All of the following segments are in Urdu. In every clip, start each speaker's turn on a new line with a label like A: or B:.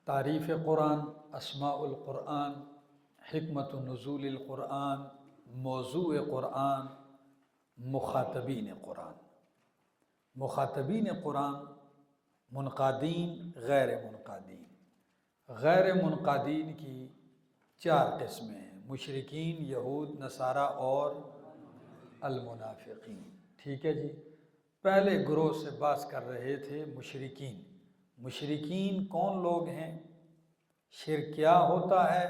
A: تعریف قرآن، اسماء القرآن، حکمت نزول القرآن، موضوع قرآن، مخاطبین قرآن۔ مخاطبین قرآن منقادین، غیر منقادین۔ غیر منقادین کی چار قسمیں ہیں: مشرکین، یہود، نصارہ اور المنافقین۔ ٹھیک ہے جی، پہلے گروہ سے بات کر رہے تھے مشرکین۔ مشرکین کون لوگ ہیں؟ شرک کیا ہوتا ہے؟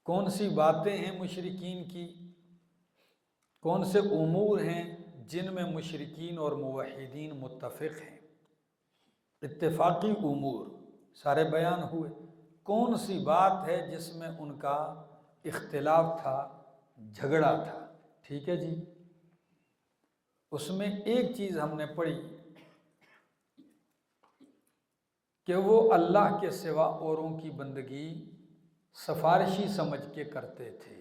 A: کون سی باتیں ہیں مشرکین کی؟ کون سے امور ہیں جن میں مشرکین اور موحدین متفق ہیں؟ اتفاقی امور سارے بیان ہوئے۔ کون سی بات ہے جس میں ان کا اختلاف تھا، جھگڑا تھا؟ ٹھیک ہے جی، اس میں ایک چیز ہم نے پڑھی کہ وہ اللہ کے سوا اوروں کی بندگی سفارشی سمجھ کے کرتے تھے،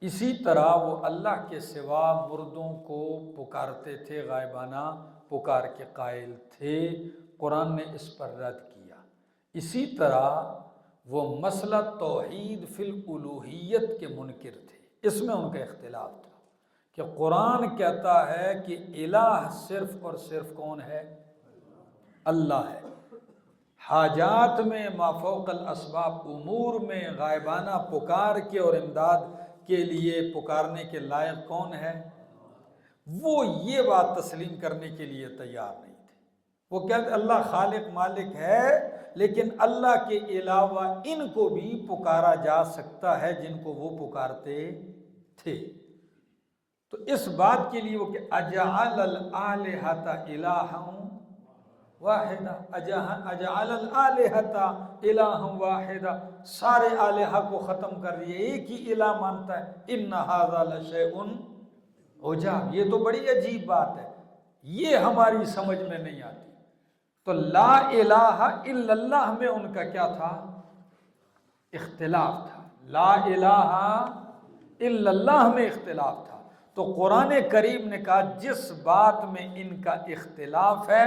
A: اسی طرح وہ اللہ کے سوا مردوں کو پکارتے تھے، غائبانہ پکار کے قائل تھے۔ قرآن نے اس پر رد کیا۔ اسی طرح وہ مسئلہ توحید فی الالوہیت کے منکر تھے، اس میں ان کا اختلاف تھا کہ قرآن کہتا ہے کہ الہ صرف اور صرف کون ہے؟ اللہ ہے۔ حاجات میں، مافوق الاسباب امور میں غائبانہ پکار کے اور امداد کے لیے پکارنے کے لائق کون ہے؟ وہ یہ بات تسلیم کرنے کے لیے تیار نہیں تھے۔ وہ کہتے اللہ خالق مالک ہے، لیکن اللہ کے علاوہ ان کو بھی پکارا جا سکتا ہے جن کو وہ پکارتے تھے۔ تو اس بات کے لیے وہ کہ اجعل الآلہۃ الہا واحدہ، اجعل الآلہۃ الہا واحدہ، سارے آلہہ کو ختم کر دیے، ایک ہی الہ مانتا ہے۔ ان ھذا لشیء عجاب، یہ تو بڑی عجیب بات ہے، یہ ہماری سمجھ میں نہیں آتی۔ تو لا الہ الا اللہ میں ان کا کیا تھا؟ اختلاف تھا۔ لا الہ الا اللہ میں اختلاف تھا۔ تو قرآن کریم نے کہا جس بات میں ان کا اختلاف ہے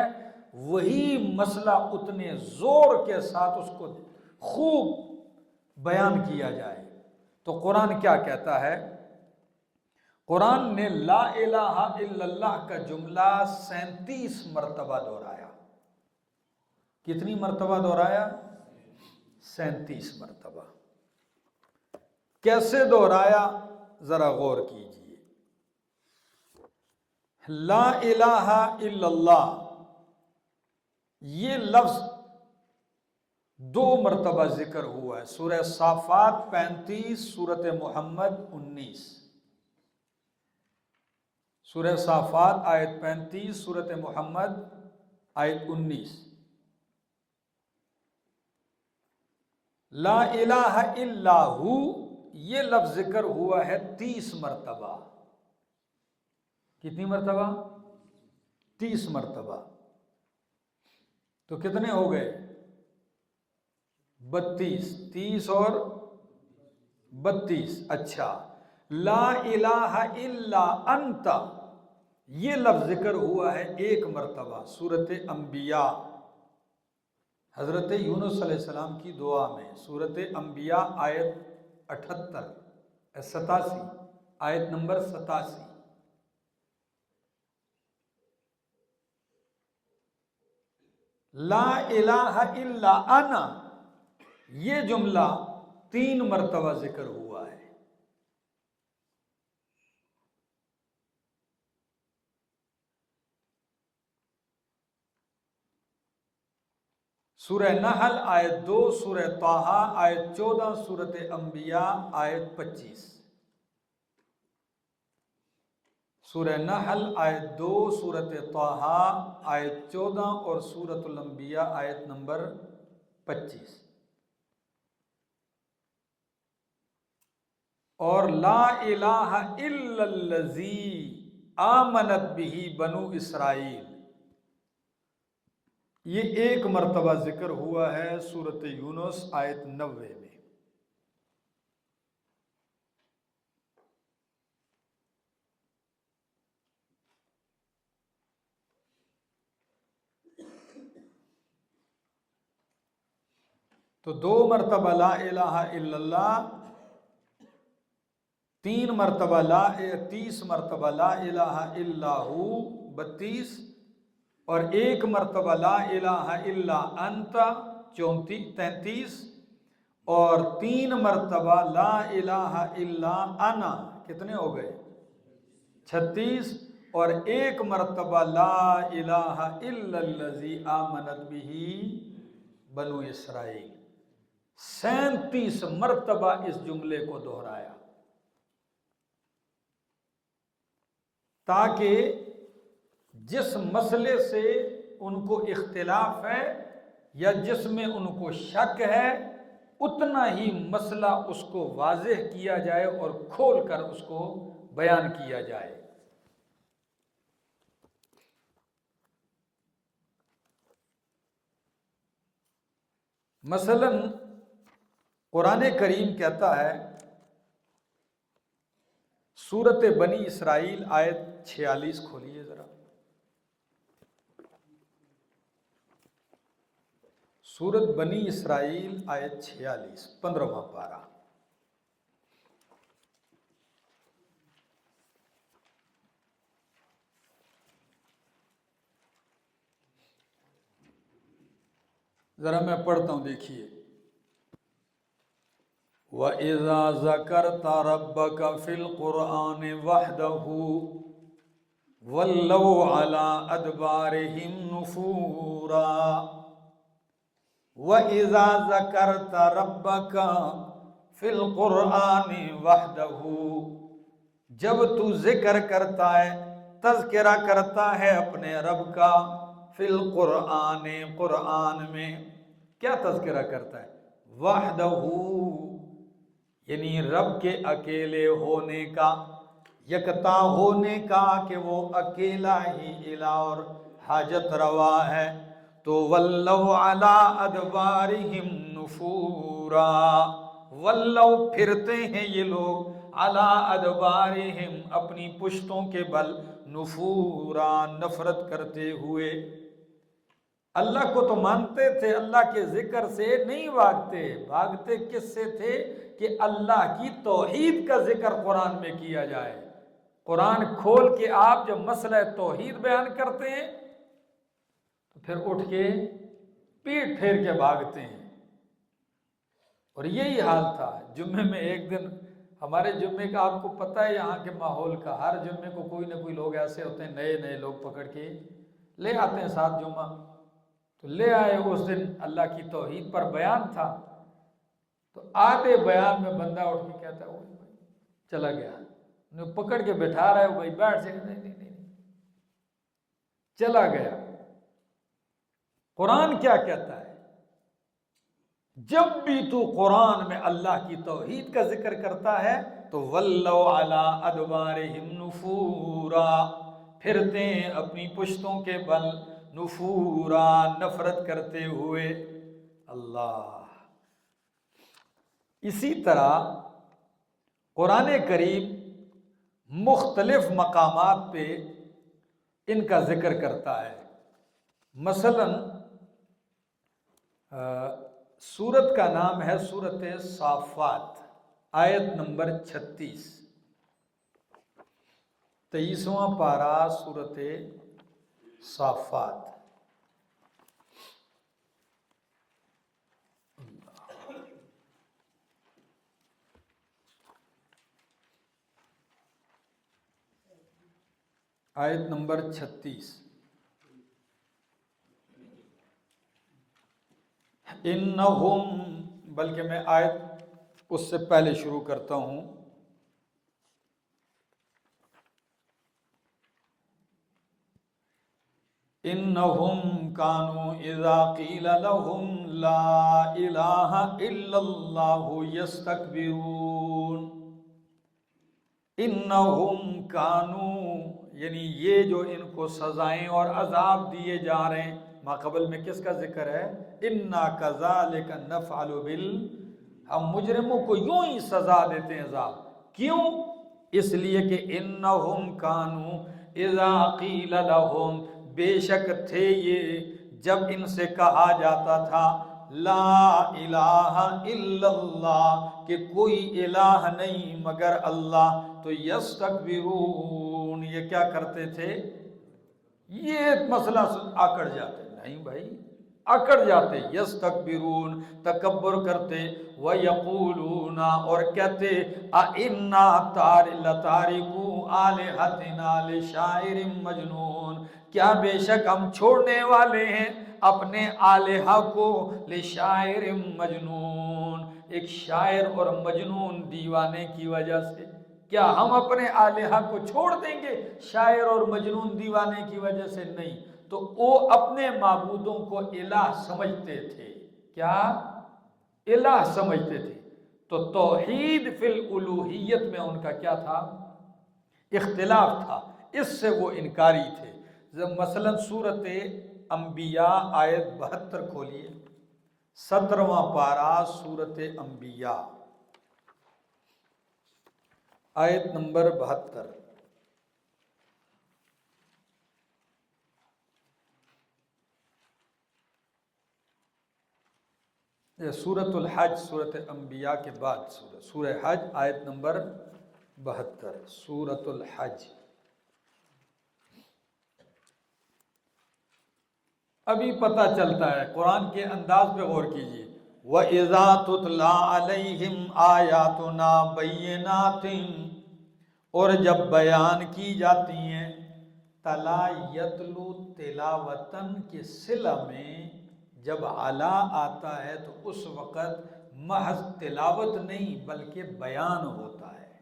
A: وہی مسئلہ اتنے زور کے ساتھ اس کو خوب بیان کیا جائے۔ تو قرآن کیا کہتا ہے؟ قرآن نے لا الہ الا اللہ کا جملہ 37 مرتبہ دہرایا۔ کتنی مرتبہ دہرایا؟ 37 مرتبہ۔ کیسے دہرایا؟ ذرا غور کیجئے۔ لا الہ الا اللہ یہ لفظ 2 مرتبہ ذکر ہوا ہے، سورہ صافات 35، سورۃ محمد 19۔ سورہ صافات آیت 35، سورۃ محمد آیت 19۔ لا الہ الا ہو یہ لفظ ذکر ہوا ہے 30 مرتبہ۔ کتنی مرتبہ؟ 30 مرتبہ۔ تو کتنے ہو گئے؟ 32۔ 30 اور 32۔ اچھا، لا الہ الا انت یہ لفظ ذکر ہوا ہے 1 مرتبہ، سورۃ انبیاء، حضرت یونس علیہ السلام کی دعا میں، سورۃ انبیاء آیت 87، آیت نمبر 87۔ لا الہ الا انا یہ جملہ 3 مرتبہ ذکر ہوا ہے۔ سورہ نحل آیت 2، سورہ طٰہٰ آیت 14، سورۃ انبیاء آیت 25۔ سورہ نحل آیت 2، سورۃ طٰہٰ آیت 14 اور سورۃ الانبیاء آیت نمبر 25۔ اور لا الہ الا الذی آمنت بہ بنو اسرائیل یہ 1 مرتبہ ذکر ہوا ہے سورۃ یونس آیت 90 میں۔ تو 2 مرتبہ لا الہ الا اللہ، 3 مرتبہ 30 مرتبہ لا الہ الا ہو 32، اور 1 مرتبہ لا الہ الا انت 33، اور 3 مرتبہ لا الہ الا انا کتنے ہو گئے 36، اور 1 مرتبہ لا الہ الا الذی آمنت بہ بنو اسرائیل۔ 37 مرتبہ اس جملے کو دہرایا، تاکہ جس مسئلے سے ان کو اختلاف ہے یا جس میں ان کو شک ہے، اتنا ہی مسئلہ اس کو واضح کیا جائے اور کھول کر اس کو بیان کیا جائے۔ مثلا قرآن کریم کہتا ہے، سورت بنی اسرائیل آیت 46 کھولیے ذرا، سورت بنی اسرائیل آیت 46 15واں پارہ۔ ذرا میں پڑھتا ہوں، دیکھیے۔ وَإِذَا ذَكَرْتَ رَبَّكَ فِي الْقُرْآنِ وَحْدَهُ وَلَّوْا عَلَىٰ أَدْبَارِهِمْ نُفُورًا۔ وَإِذَا ذَكَرْتَ رَبَّكَ فِي الْقُرْآنِ وَحْدَهُ، جب تو ذکر کرتا ہے، تذکرہ کرتا ہے اپنے رب کا، فی القرآن قرآن میں، کیا تذکرہ کرتا ہے؟ وحدہ، یعنی رب کے اکیلے ہونے کا، یکتا ہونے کا، کہ وہ اکیلا ہی الہ اور حاجت روا ہے۔ تو ولو علی ادبارہم نفورا، ولو پھرتے ہیں یہ لوگ، علی ادبارہم اپنی پشتوں کے بل، نفورا نفرت کرتے ہوئے۔ اللہ کو تو مانتے تھے، اللہ کے ذکر سے نہیں بھاگتے، بھاگتے کس سے تھے؟ کہ اللہ کی توحید کا ذکر قرآن میں کیا جائے۔ قرآن کھول کے آپ جب مسئلہ توحید بیان کرتے ہیں تو پھر اٹھ کے پیٹ پھیر کے بھاگتے ہیں۔ اور یہی حال تھا جمعے میں۔ ایک دن ہمارے جمعے کا آپ کو پتہ ہے یہاں کے ماحول کا، ہر جمعے کو کوئی نہ کوئی لوگ ایسے ہوتے ہیں، نئے نئے لوگ پکڑ کے لے آتے ہیں ساتھ جمعہ۔ تو لے آئے، اس دن اللہ کی توحید پر بیان تھا، تو آدھے بیان میں بندہ اٹھ کے کہتا ہے چلا گیا، انہیں پکڑ کے بٹھا رہا ہے، بھائی بیٹھ جائے، نہیں چلا گیا۔ قرآن کیا کہتا ہے؟ جب بھی تو قرآن میں اللہ کی توحید کا ذکر کرتا ہے تو ولو علی ادبارہم نفورا، پھرتے ہیں اپنی پشتوں کے بل، نفورا نفرت کرتے ہوئے۔ اللہ، اسی طرح قرآن کریم مختلف مقامات پہ ان کا ذکر کرتا ہے۔ مثلا سورت کا نام ہے سورت صافات، آیت نمبر 36، 23واں پارہ سورت صافات۔ آیت نمبر 36، انہم، بلکہ میں آیت اس سے پہلے شروع کرتا ہوں۔ انہم کانوا اذا قیل لہم لا الہ الا اللہ یستکبرون۔ انہم کانوا، یعنی یہ جو ان کو سزائیں اور عذاب دیے جا رہے ہیں، ماقبل میں کس کا ذکر ہے؟ انا کذالک نفعل ہم مجرموں کو یوں ہی سزا دیتے ہیں عذاب۔ کیوں؟ اس لیے کہ انہم کانوا اذا قیل لہم، بے شک تھے یہ جب ان سے کہا جاتا تھا، لا الہ الا اللہ، کہ کوئی الہ نہیں مگر اللہ، تو یستکبرون، یہ کیا کرتے تھے؟ یہ مسئلہ آکڑ جاتے، نہیں بھائی اکڑ جاتے، یستکبرون تکبر کرتے، وَيَقُولُونَ اور کہتے، أَإِنَّا لَتَارِكُو آلِهَتِنَا لِشَاعِرٍ مَجْنُونٍ، کیا بے شک ہم چھوڑنے والے ہیں اپنے آلہہ کو، لِشَاعِرٍ مَجْنُون، ایک شاعر اور مجنون دیوانے کی وجہ سے، کیا ہم اپنے آلہہ کو چھوڑ دیں گے شاعر اور مجنون دیوانے کی وجہ سے؟ نہیں، تو وہ اپنے معبودوں کو الہ سمجھتے تھے، کیا الہ سمجھتے تھے، تو توحید فی الالوہیت میں ان کا کیا تھا؟ اختلاف تھا، اس سے وہ انکاری تھے۔ مثلا سورۃ انبیاء آیت 72 کھولیے، 17واں پارہ سورۃ انبیاء آیت نمبر 72۔ سورۃ الحج، سورۃ انبیاء کے بعد سورہ حج آیت نمبر 72، سورۃ الحج۔ ابھی پتہ چلتا ہے، قرآن کے انداز پہ غور کیجیے، وَإِذَا تُتْلَى عَلَيْهِمْ آيَاتُنَا بَيِّنَاتٍ، اور جب بیان کی جاتی ہیں، تلا یتلو تلاوتن کے صلہ میں جب علا آتا ہے تو اس وقت محض تلاوت نہیں بلکہ بیان ہوتا ہے،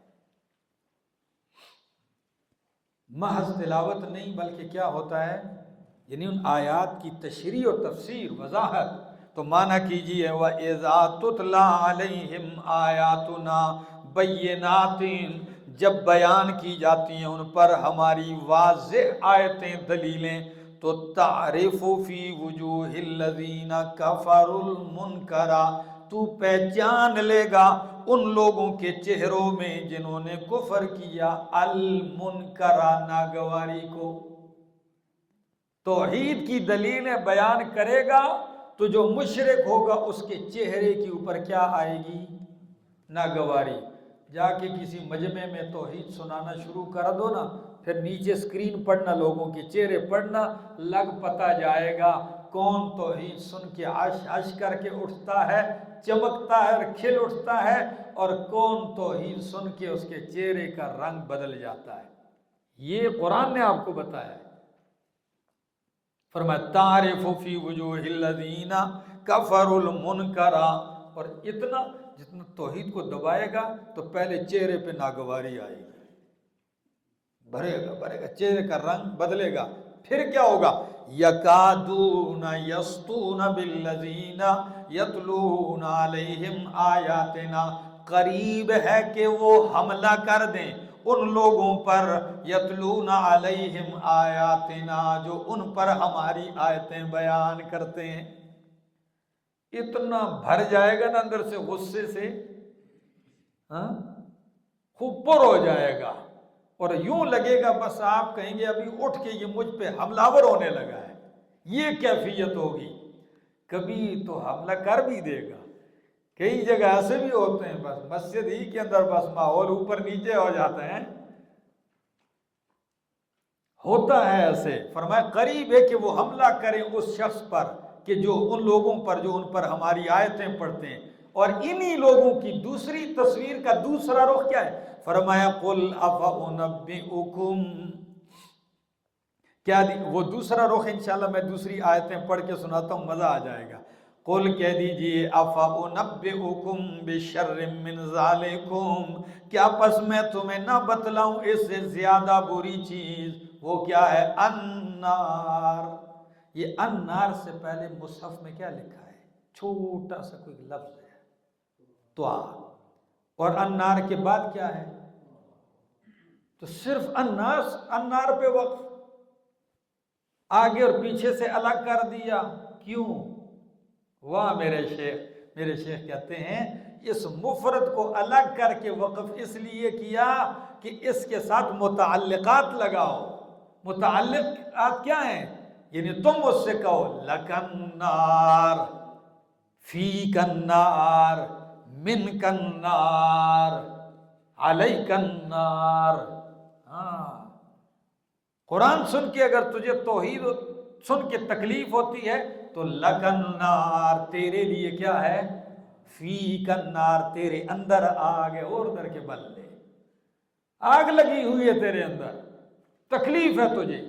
A: محض تلاوت نہیں بلکہ کیا ہوتا ہے؟ یعنی ان آیات کی تشریح و تفسیر، وضاحت۔ تو معنی کیجئے، وَإِذَا تُتْلَى عَلَيْهِمْ آيَاتُنَا بَيِّنَاتٍ، جب بیان کی جاتی ہیں ان پر ہماری واضح آیتیں، دلیلیں، تو تعرف فی وجوہ الذین کفروا المنکر، تو پہچان لے گا ان لوگوں کے چہروں میں جنہوں نے کفر کیا، المنکر ناگواری کو۔ توحید کی دلیلیں بیان کرے گا تو جو مشرک ہوگا اس کے چہرے کے اوپر کیا آئے گی؟ ناگواری۔ جا کے کسی مجمع میں توحید سنانا شروع کر دو نا، پھر نیچے سکرین پڑھنا، لوگوں کے چہرے پڑھنا، لگ پتا جائے گا کون توحید سن کے عش عش کر کے اٹھتا ہے، چمکتا ہے اور کھل اٹھتا ہے، اور کون توحید سن کے اس کے چہرے کا رنگ بدل جاتا ہے۔ یہ قرآن نے آپ کو بتایا ہے۔ فرمایا تعرف فی وجوہ الذین کفروا المنکر، اور اتنا جتنا توحید کو دبائے گا تو پہلے چہرے پہ ناگواری آئے گی، بھرے گا چہرے کا رنگ بدلے گا، پھر کیا ہوگا؟ یکادون یسطون بالذین یتلون علیہم آیاتنا، قریب ہے کہ وہ حملہ کر دیں ان لوگوں پر، یتلون علیہم آیاتنا، جو ان پر ہماری آیتیں بیان کرتے ہیں۔ اتنا بھر جائے گا نا اندر سے غصے سے، خوب پر ہو جائے گا، اور یوں لگے گا بس آپ کہیں گے ابھی اٹھ کے یہ مجھ پہ حملہ ور ہونے لگا ہے، یہ کیفیت ہوگی۔ کبھی تو حملہ کر بھی دے گا، کئی جگہ ایسے بھی ہوتے ہیں، بس مسجد ہی کے اندر بس ماحول اوپر نیچے ہو جاتا ہے، ہوتا ہے ایسے۔ فرمایا قریب ہے کہ وہ حملہ کریں اس شخص پر، کہ جو ان لوگوں پر جو ان پر ہماری آیتیں پڑھتے ہیں۔ اور انہی لوگوں کی دوسری تصویر کا دوسرا رخ کیا ہے؟ فرمایا قل افانبئکم، کیا وہ دوسرا رخ انشاءاللہ میں دوسری آیتیں پڑھ کے سناتا ہوں، مزہ آ جائے گا۔ قل کہہ دیجئے افانبئکم بشر من ذالکم، کیا پس میں تمہیں نہ بتلاؤں اس سے زیادہ بری چیز؟ وہ کیا ہے؟ النار۔ یہ النار سے پہلے مصحف میں کیا لکھا ہے؟ چھوٹا سا کوئی لفظ ہے، طا، اور النار کے بعد کیا ہے؟ تو صرف النار پہ وقف، آگے اور پیچھے سے الگ کر دیا، کیوں؟ واہ میرے شیخ کہتے ہیں اس مفرد کو الگ کر کے وقف اس لیے کیا کہ اس کے ساتھ متعلقات لگاؤ۔ متعلقات کیا ہیں؟ یعنی تم اس سے کہو لکن نار، فی کنار، من کنار، علی کنار. ہاں، قرآن سن کے اگر تجھے توحید سن کے تکلیف ہوتی ہے تو لکن نار، تیرے لیے کیا ہے؟ فی کنار، تیرے اندر آگ ہے. اور ادھر کے بلے آگ لگی ہوئی ہے تیرے اندر، تکلیف ہے تجھے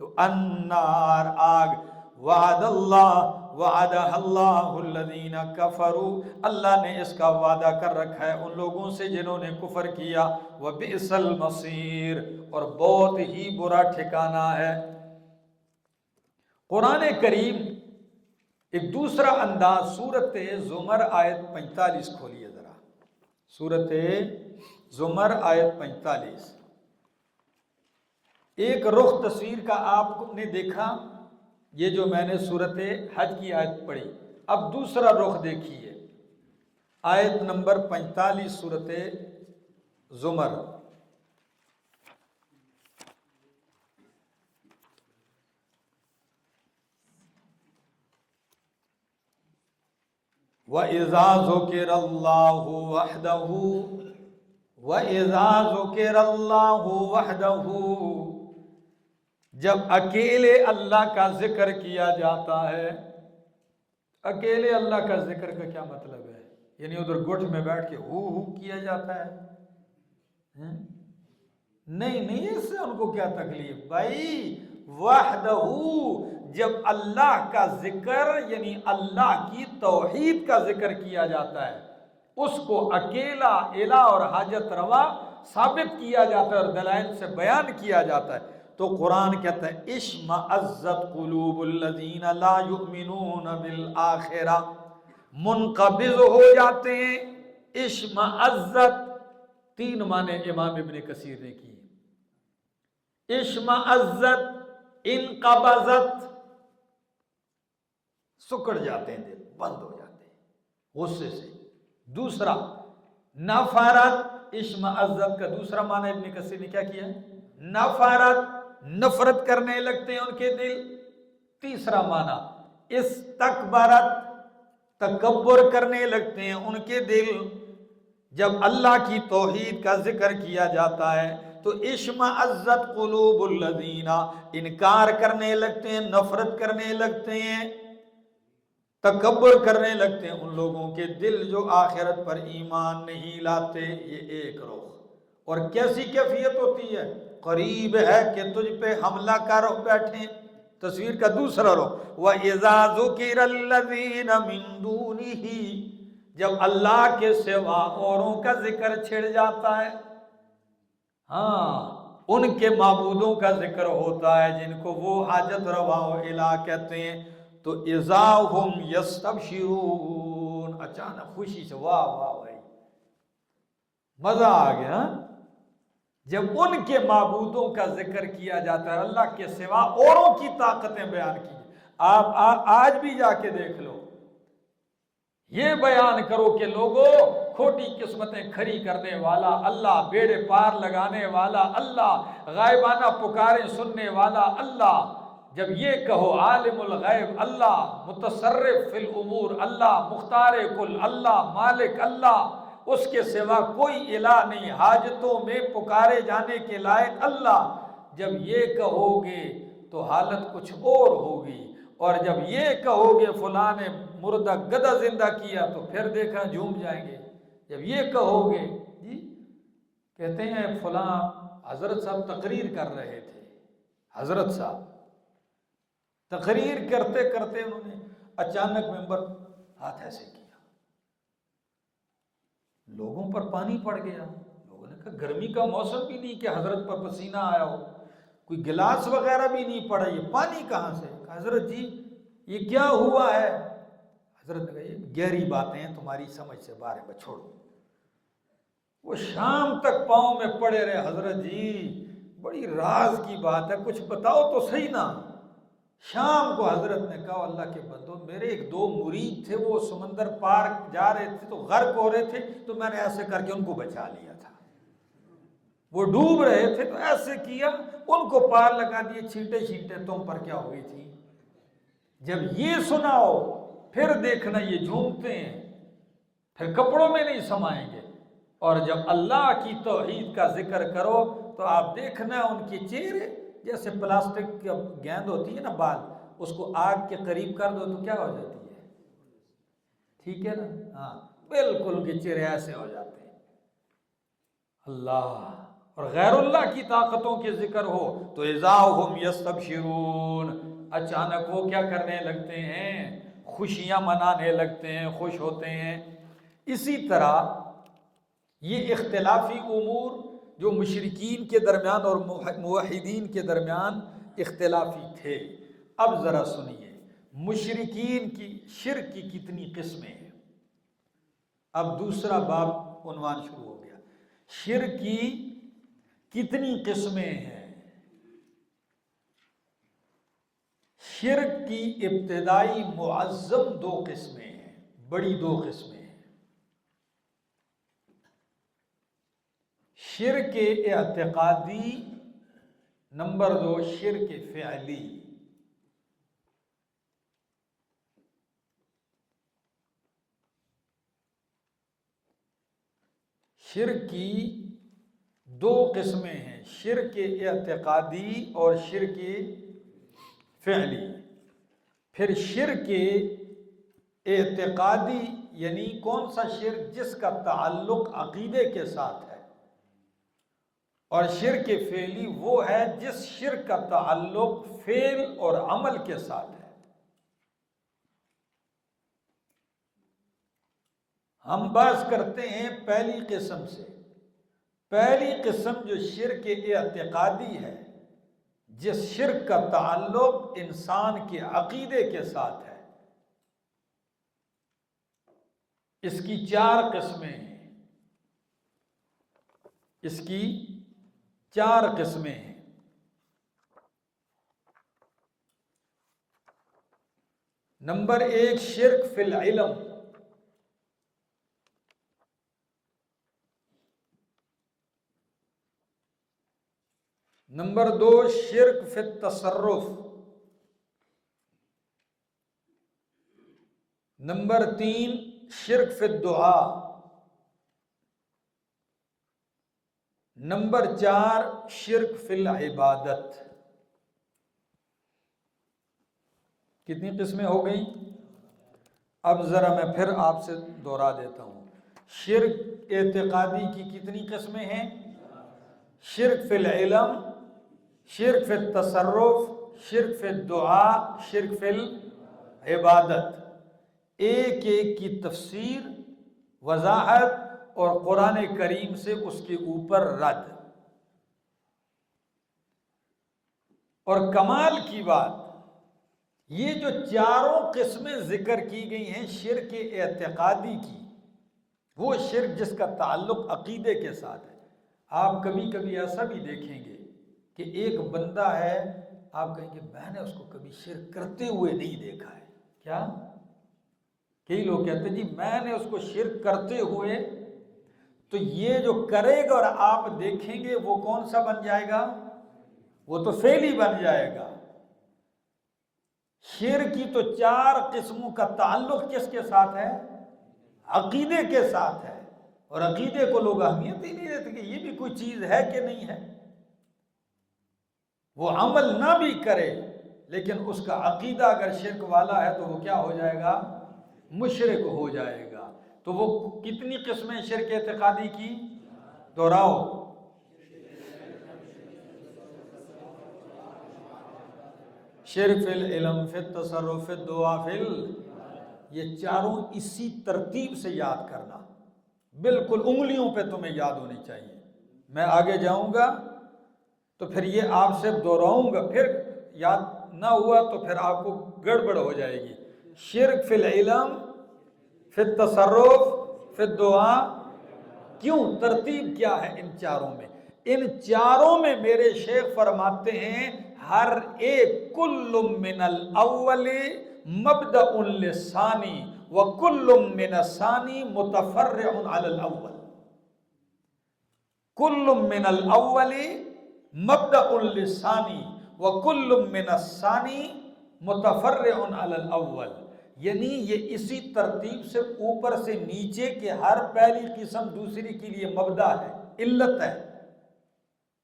A: تو النار، آگ. وعد اللہ، وعدہ اللہ الذین کفروا، اللہ نے اس کا وعدہ کر رکھا ہے ان لوگوں سے جنہوں نے کفر کیا. وبئس المصیر، اور بہت ہی برا ٹھکانہ ہے. قرآن کریم ایک دوسرا انداز، سورۃ زمر آیت 45 کھولیے ذرا، سورۃ زمر آیت 45. ایک رخ تصویر کا آپ نے دیکھا، یہ جو میں نے سورۃ حج کی آیت پڑھی. اب دوسرا رخ دیکھیے، آیت نمبر 45 سورۃ زمر. وَإِذَا ذُكِرَ اللَّهُ وَحْدَهُ، وَإِذَا ذُكِرَ اللَّهُ وَحْدَهُ، جب اکیلے اللہ کا ذکر کیا جاتا ہے. اکیلے اللہ کا ذکر کا کیا مطلب ہے؟ یعنی ادھر گٹھ میں بیٹھ کے ہو کیا جاتا ہے؟ نہیں، اس سے ان کو کیا تکلیف بھائی. وحدہ، جب اللہ کا ذکر یعنی اللہ کی توحید کا ذکر کیا جاتا ہے، اس کو اکیلا الہ اور حاجت روا ثابت کیا جاتا ہے اور دلائل سے بیان کیا جاتا ہے، تو قرآن کہتا ہے اشمئزت قلوب الذین لا یؤمنون بالآخرہ، منقبض ہو جاتے ہیں. اشمئزت، تین معنی امام ابن کثیر نے کی. اشمئزت، انقبضت، سکڑ جاتے ہیں، دل بند ہو جاتے ہیں غصے سے. دوسرا نفرت، اشمئزت کا دوسرا معنی ابن کثیر نے کیا کیا؟ نفرت، نفرت کرنے لگتے ہیں ان کے دل. تیسرا معنی استکبرت، تکبر کرنے لگتے ہیں ان کے دل. جب اللہ کی توحید کا ذکر کیا جاتا ہے تو اشمئزت قلوب الذین، انکار کرنے لگتے ہیں، نفرت کرنے لگتے ہیں، تکبر کرنے لگتے ہیں ان لوگوں کے دل جو آخرت پر ایمان نہیں لاتے. یہ ایک رخ. اور کیسی کیفیت ہوتی ہے؟ قریب ہے کہ تجھ پہ حملہ کر بیٹھیں. تصویر کا دوسرا رخ وَإِذَا ذُكِرَ الَّذِينَ مِن دُونِهِ، جب اللہ کے سوا اوروں کا ذکر چھڑ جاتا ہے. ہاں، ان کے معبودوں کا ذکر ہوتا ہے جن کو وہ حاجت روا و الہ کہتے ہیں، تو اذا ہم یستبشرون، اچانک خوشی سے واہ واہ بھائی مزہ آ گیا. جب ان کے معبودوں کا ذکر کیا جاتا ہے، اللہ کے سوا اوروں کی طاقتیں بیان کی. آپ آج بھی جا کے دیکھ لو، یہ بیان کرو کہ لوگوں، کھوٹی قسمتیں کھری کرنے والا اللہ، بیڑے پار لگانے والا اللہ، غائبانہ پکاریں سننے والا اللہ. جب یہ کہو عالم الغیب اللہ، متصرف فی الامور اللہ، مختار کل اللہ، مالک اللہ، اس کے سوا کوئی الہ نہیں، حاجتوں میں پکارے جانے کے لائق اللہ. جب یہ کہو گے تو حالت کچھ اور ہوگی، اور جب یہ کہو گے فلاں نے مردہ گدھا زندہ کیا تو پھر دیکھا جھوم جائیں گے. جب یہ کہو گے، جی کہتے ہیں فلاں حضرت صاحب تقریر کر رہے تھے، حضرت صاحب تقریر کرتے کرتے انہوں نے اچانک ممبر ہاتھ ایسے کیا، لوگوں پر پانی پڑ گیا. لوگوں نے کہا گرمی کا موسم بھی نہیں کہ حضرت پر پسینہ آیا ہو، کوئی گلاس وغیرہ بھی نہیں پڑا، یہ پانی کہاں سے؟ حضرت جی یہ کیا ہوا ہے؟ حضرت نے کہا یہ گہری باتیں ہیں، تمہاری سمجھ سے باہر ہے، چھوڑو. وہ شام تک پاؤں میں پڑے رہے. حضرت جی بڑی راز کی بات ہے، کچھ بتاؤ تو صحیح نا. شام کو حضرت نے کہا اللہ کے بندو، میرے ایک دو مرید تھے، وہ سمندر پار جا رہے تھے تو غرق ہو رہے تھے، تو میں نے ایسے کر کے ان کو بچا لیا تھا. وہ ڈوب رہے تھے تو ایسے کیا، ان کو پار لگا دیے. چھینٹے چھینٹے تم پر کیا ہوئی تھی. جب یہ سناؤ پھر دیکھنا یہ جھومتے ہیں، پھر کپڑوں میں نہیں سمائیں گے، اور جب اللہ کی توحید کا ذکر کرو تو آپ دیکھنا ان کے چہرے جیسے پلاسٹک کی گیند ہوتی ہے نا، بال، اس کو آگ کے قریب کر دو تو کیا ہو جاتی ہے، ٹھیک ہے نا، ہاں بالکل ان کے چہرے ایسے ہو جاتے ہیں۔ اللہ اور غیر اللہ کی طاقتوں کے ذکر ہو تو اذا ہم یستبشرون، اچانک وہ کیا کرنے لگتے ہیں، خوشیاں منانے لگتے ہیں، خوش ہوتے ہیں۔ اسی طرح یہ اختلافی امور جو مشرکین کے درمیان اور موحدین کے درمیان اختلافی تھے، اب ذرا سنیے مشرکین کی شرک کی کتنی قسمیں ہیں۔ اب دوسرا باب عنوان شروع ہو گیا، شرک کی کتنی قسمیں ہیں۔ شرک کی ابتدائی معظم دو قسمیں ہیں، بڑی دو قسمیں ہیں، شرک اعتقادی، نمبر دو شرک فعلی۔ شرک کی دو قسمیں ہیں، شرک اعتقادی اور شرک فعلی۔ پھر شرک اعتقادی یعنی کون سا شرک، جس کا تعلق عقیدے کے ساتھ ہے، اور شرک فعلی وہ ہے جس شرک کا تعلق فعل اور عمل کے ساتھ ہے۔ ہم بحث کرتے ہیں پہلی قسم سے۔ پہلی قسم جو شرک اعتقادی ہے، جس شرک کا تعلق انسان کے عقیدے کے ساتھ ہے، اس کی چار قسمیں ہیں، اس کی چار قسمیں ہیں۔ نمبر ایک شرک فی العلم، نمبر دو شرک فی التصرف، نمبر تین شرک فی الدعاء، نمبر چار شرک فی العبادت۔ کتنی قسمیں ہو گئیں؟ اب ذرا میں پھر آپ سے دوہرا دیتا ہوں۔ شرک اعتقادی کی کتنی قسمیں ہیں؟ شرک فی العلم، شرک فی التصرف، شرک فی الدعاء، شرک فی العبادت۔ ایک ایک کی تفسیر، وضاحت اور قرآن کریم سے اس کے اوپر رد۔ اور کمال کی بات، یہ جو چاروں قسمیں ذکر کی گئی ہیں شرک اعتقادی کی، وہ شرک جس کا تعلق عقیدے کے ساتھ ہے۔ آپ کبھی کبھی ایسا بھی دیکھیں گے کہ ایک بندہ ہے، آپ کہیں گے میں نے اس کو کبھی شرک کرتے ہوئے نہیں دیکھا ہے۔ کیا؟ کئی لوگ کہتے ہیں جی میں نے اس کو شرک کرتے ہوئے، تو یہ جو کرے گا اور آپ دیکھیں گے وہ کون سا بن جائے گا؟ وہ تو فعلی بن جائے گا۔ شرک کی تو چار قسموں کا تعلق کس کے ساتھ ہے؟ عقیدے کے ساتھ ہے، اور عقیدے کو لوگ اہمیت ہی نہیں دیتے کہ یہ بھی کوئی چیز ہے کہ نہیں ہے۔ وہ عمل نہ بھی کرے لیکن اس کا عقیدہ اگر شرک والا ہے تو وہ کیا ہو جائے گا؟ مشرک ہو جائے گا۔ تو وہ کتنی قسمیں شرک اعتقادی کی؟ دوہراؤ۔ شرک فی العلم، فی التصرف، فی الدعاء، یہ چاروں اسی ترتیب سے یاد کرنا، بالکل انگلیوں پہ تمہیں یاد ہونی چاہیے۔ میں آگے جاؤں گا تو پھر یہ آپ سے دوہراؤں گا، پھر یاد نہ ہوا تو پھر آپ کو گڑبڑ ہو جائے گی۔ شرک فی العلم، فی التصرف، فی الدعاء، کیوں؟ ترتیب کیا ہے ان چاروں میں؟ ان چاروں میں میرے شیخ فرماتے ہیں ہر ایک کل من الاول مبدأ للثانی وکل من الثانی متفرع علی الاول۔ کل من الاول مبدأ للثانی وکل من الثانی متفرع علی الاول۔ یعنی یہ اسی ترتیب سے اوپر سے نیچے کے ہر پہلی قسم دوسری کے لیے مبدا ہے، علت ہے،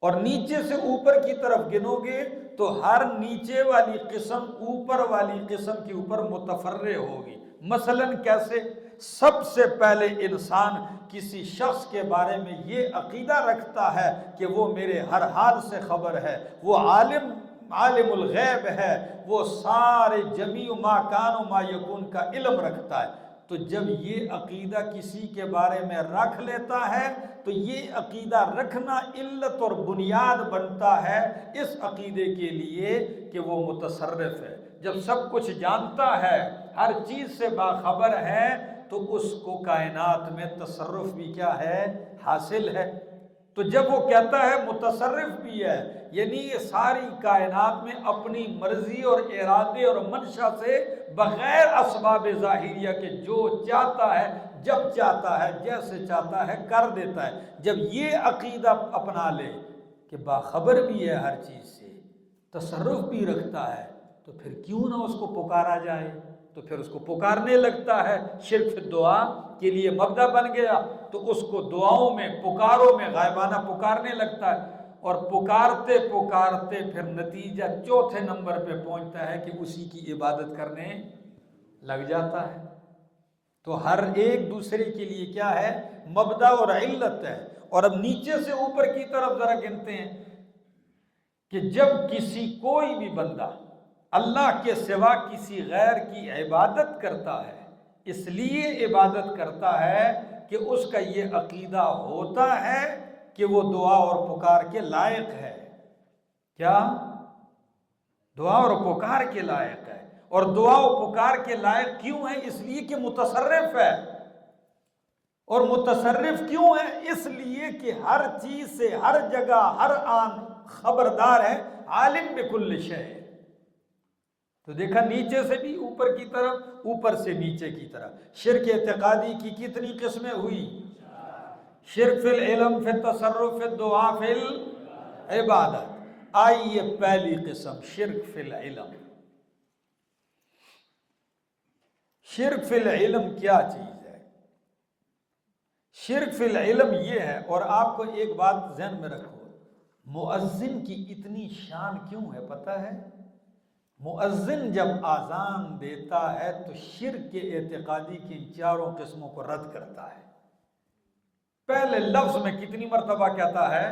A: اور نیچے سے اوپر کی طرف گنو گے تو ہر نیچے والی قسم اوپر والی قسم کے اوپر متفرع ہوگی۔ مثلا کیسے؟ سب سے پہلے انسان کسی شخص کے بارے میں یہ عقیدہ رکھتا ہے کہ وہ میرے ہر حال سے خبر ہے، وہ عالم الغیب ہے، وہ سارے جمیع ما کان و ما یکون کا علم رکھتا ہے۔ تو جب یہ عقیدہ کسی کے بارے میں رکھ لیتا ہے تو یہ عقیدہ رکھنا علت اور بنیاد بنتا ہے اس عقیدے کے لیے کہ وہ متصرف ہے۔ جب سب کچھ جانتا ہے، ہر چیز سے باخبر ہے، تو اس کو کائنات میں تصرف بھی کیا ہے؟ حاصل ہے۔ تو جب وہ کہتا ہے متصرف بھی ہے، یعنی یہ ساری کائنات میں اپنی مرضی اور ارادے اور منشا سے بغیر اسباب ظاہریہ کے جو چاہتا ہے، جب چاہتا ہے، جیسے چاہتا ہے کر دیتا ہے۔ جب یہ عقیدہ اپنا لے کہ باخبر بھی ہے ہر چیز سے، تصرف بھی رکھتا ہے، تو پھر کیوں نہ اس کو پکارا جائے؟ تو پھر اس کو پکارنے لگتا ہے۔ شرک فی الدعا کے لیے مبدا بن گیا، تو اس کو دعاؤں میں، پکاروں میں غائبانہ پکارنے لگتا ہے، اور پکارتے پکارتے پھر نتیجہ چوتھے نمبر پہ پہنچتا ہے کہ اسی کی عبادت کرنے لگ جاتا ہے۔ تو ہر ایک دوسرے کے لیے کیا ہے؟ مبدا اور علت ہے۔ اور اب نیچے سے اوپر کی طرف ذرا گنتے ہیں کہ جب کسی کوئی بھی بندہ اللہ کے سوا کسی غیر کی عبادت کرتا ہے، اس لیے عبادت کرتا ہے کہ اس کا یہ عقیدہ ہوتا ہے کہ وہ دعا اور پکار کے لائق ہے۔ کیا؟ دعا اور پکار کے لائق ہے۔ اور دعا و پکار کے لائق کیوں ہے؟ اس لیے کہ متصرف ہے۔ اور متصرف کیوں ہے؟ اس لیے کہ ہر چیز سے، ہر جگہ، ہر آن خبردار ہے، عالم بکل شیء۔ تو دیکھا نیچے سے بھی اوپر کی طرف، اوپر سے نیچے کی طرف۔ شرک اعتقادی کی کتنی قسمیں ہوئی؟ شرک فی العلم، فی التصرف، فی الدعا، فی العبادت۔ آئیے پہلی قسم، شرک فی العلم۔ شرک فی العلم کیا چیز ہے؟ شرک فی العلم یہ ہے، اور آپ کو ایک بات ذہن میں رکھو، مؤذن کی اتنی شان کیوں ہے پتہ ہے؟ مؤذن جب اذان دیتا ہے تو شرک کے اعتقادی کی ان چاروں قسموں کو رد کرتا ہے۔ پہلے لفظ میں کتنی مرتبہ کہتا ہے؟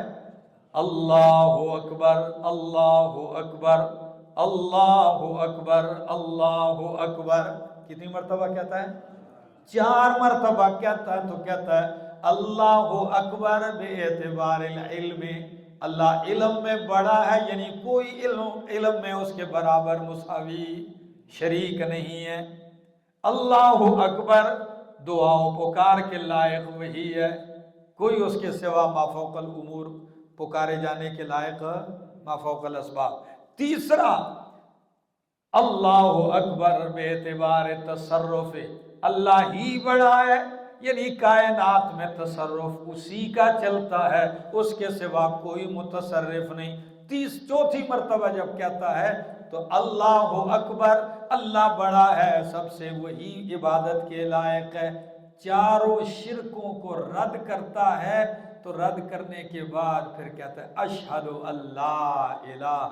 A: اللہ اکبر، اللہ اکبر، اللہ اکبر، اللہ اکبر۔ کتنی مرتبہ کہتا ہے؟ 4 مرتبہ کہتا ہے۔ تو کہتا ہے اللہ اکبر بے اعتبار العلم، اللہ علم میں بڑا ہے، یعنی کوئی علم میں اس کے برابر مساوی شریک نہیں ہے۔ اللہ اکبر، دعا و پکار کے لائق وہی ہے، کوئی اس کے سوا ما فوق الامور، پکارے جانے کے لائق ما فوق الاسباب۔ تیسرا، اللہ اکبر بے اعتبار تصرف، اللہ ہی بڑا ہے، یعنی کائنات میں تصرف اسی کا چلتا ہے، اس کے سوا کوئی متصرف نہیں۔ چوتھی مرتبہ جب کہتا ہے تو اللہ اکبر، اللہ بڑا ہے، سب سے وہی عبادت کے لائق ہے۔ چاروں شرکوں کو رد کرتا ہے، تو رد کرنے کے بعد پھر کہتا ہے اشہد اللہ الہ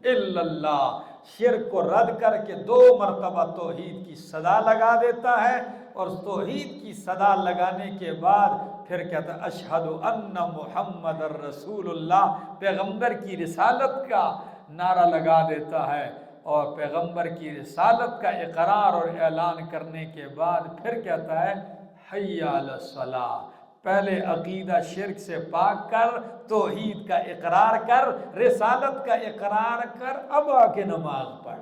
A: الا اللہ۔ شرک کو رد کر کے 2 مرتبہ توحید کی صدا لگا دیتا ہے، اور توحید کی صدا لگانے کے بعد پھر کہتا ہے اشہد ان محمد الرسول اللہ، پیغمبر کی رسالت کا نعرہ لگا دیتا ہے، اور پیغمبر کی رسالت کا اقرار اور اعلان کرنے کے بعد پھر کہتا ہے حی علی الصلاۃ۔ پہلے عقیدہ شرک سے پاک کر، توحید کا اقرار کر، رسالت کا اقرار کر، اب آ کے نماز پڑھ۔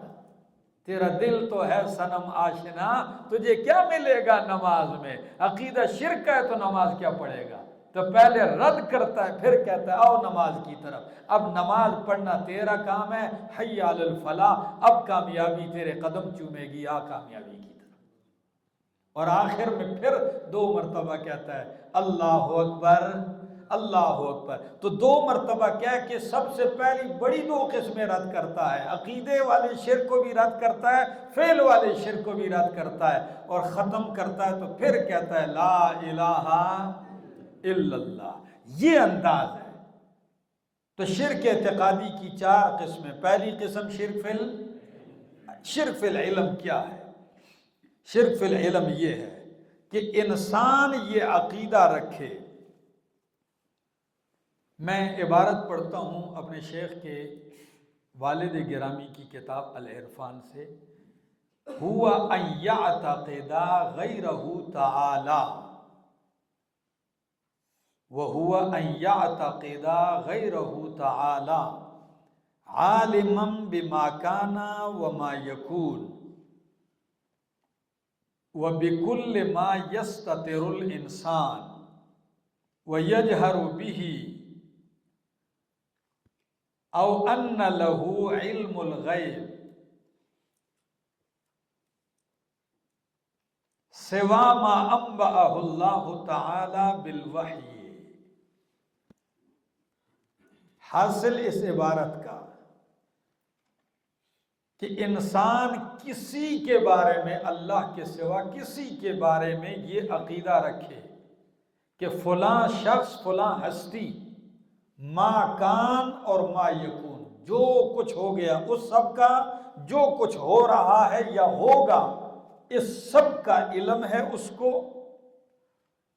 A: تیرا دل تو ہے صنم آشنا، تجھے کیا ملے گا نماز میں؟ عقیدہ شرک ہے تو نماز کیا پڑھے گا؟ تو پہلے رد کرتا ہے، پھر کہتا ہے آؤ نماز کی طرف۔ اب نماز پڑھنا تیرا کام ہے، حی علی الفلاح، اب کامیابی تیرے قدم چومے گی، آ کامیابی کی طرف۔ اور آخر میں پھر 2 مرتبہ کہتا ہے اللہ اکبر، اللہ اکبر. تو 2 مرتبہ کیا کہ سب سے پہلی بڑی 2 قسمیں رد کرتا ہے. عقیدے والے شرک کو بھی رد کرتا ہے, فعل والے شرک کو بھی رد کرتا ہے, اور ختم کرتا ہے تو پھر کہتا ہے لا الہ الا اللہ. یہ انداز ہے. تو شرک اعتقادی کی 4 قسمیں. پہلی قسم شرک فی العلم. کیا ہے شرک فی العلم؟ یہ ہے کہ انسان یہ عقیدہ رکھے. میں عبارت پڑھتا ہوں اپنے شیخ کے والد گرامی کی کتاب العرفان سے. ہوا ان یعتقد غیرہ تعالی وہوا ان یعتقد غیرہ تعالی عالما بما کان وما یکون وبکل ما یستتر الانسان ویجہر بہ او ان له علم الغیب سوا ما انبأہ اللہ تعالی بالوحی. حاصل اس عبارت کا کہ انسان کسی کے بارے میں, اللہ کے سوا کسی کے بارے میں یہ عقیدہ رکھے کہ فلاں شخص, فلاں ہستی, ما کان اور ما یکون, جو کچھ ہو گیا اس سب کا, جو کچھ ہو رہا ہے یا ہوگا اس سب کا علم ہے اس کو.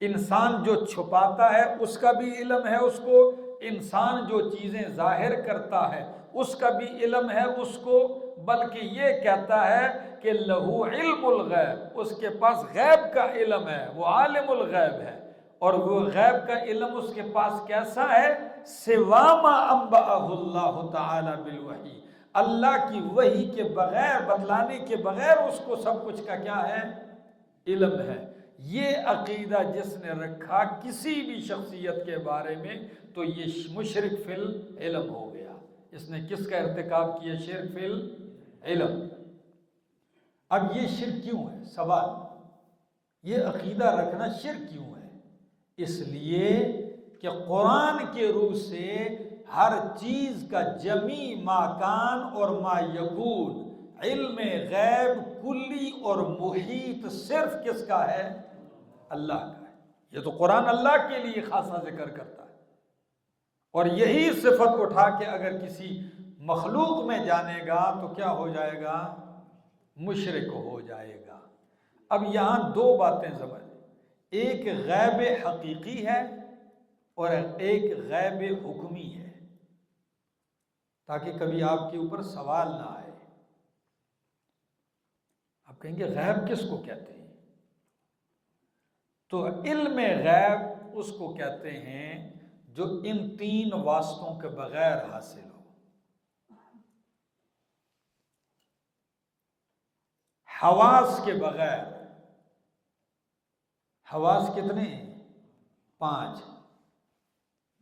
A: انسان جو چھپاتا ہے اس کا بھی علم ہے اس کو, انسان جو چیزیں ظاہر کرتا ہے اس کا بھی علم ہے اس کو. بلکہ یہ کہتا ہے کہ لہو علم الغیب, اس کے پاس غیب کا علم ہے, وہ عالم الغیب ہے. اور وہ غیب کا علم اس کے پاس کیسا ہے؟ سوا ما انبأہ اللہ تعالی بالوحی, اللہ کی وحی کے بغیر, بتلانے کے بغیر اس کو سب کچھ کا کیا ہے؟ علم ہے. یہ عقیدہ جس نے رکھا کسی بھی شخصیت کے بارے میں تو یہ مشرک فی العلم ہو گیا. اس نے کس کا ارتکاب کیا؟ شرک فی العلم. اب یہ شرک کیوں ہے؟ سوال, یہ عقیدہ رکھنا شرک کیوں ہے؟ اس لیے کہ قرآن کے روح سے ہر چیز کا جمی ما کان اور ما یکون, علم غیب کلی اور محیط صرف کس کا ہے؟ اللہ کا ہے. یہ تو قرآن اللہ کے لیے خاصا ذکر کرتا ہے, اور یہی صفت اٹھا کے اگر کسی مخلوق میں جانے گا تو کیا ہو جائے گا؟ مشرک ہو جائے گا. اب یہاں 2 باتیں سمجھ, ایک غیب حقیقی ہے اور ایک غیب حکمی ہے, تاکہ کبھی آپ کے اوپر سوال نہ آئے. آپ کہیں گے غیب کس کو کہتے ہیں؟ تو علم غیب اس کو کہتے ہیں جو ان 3 واسطوں کے بغیر حاصل ہو. حواس کے بغیر. حواس کتنے ہیں؟ 5.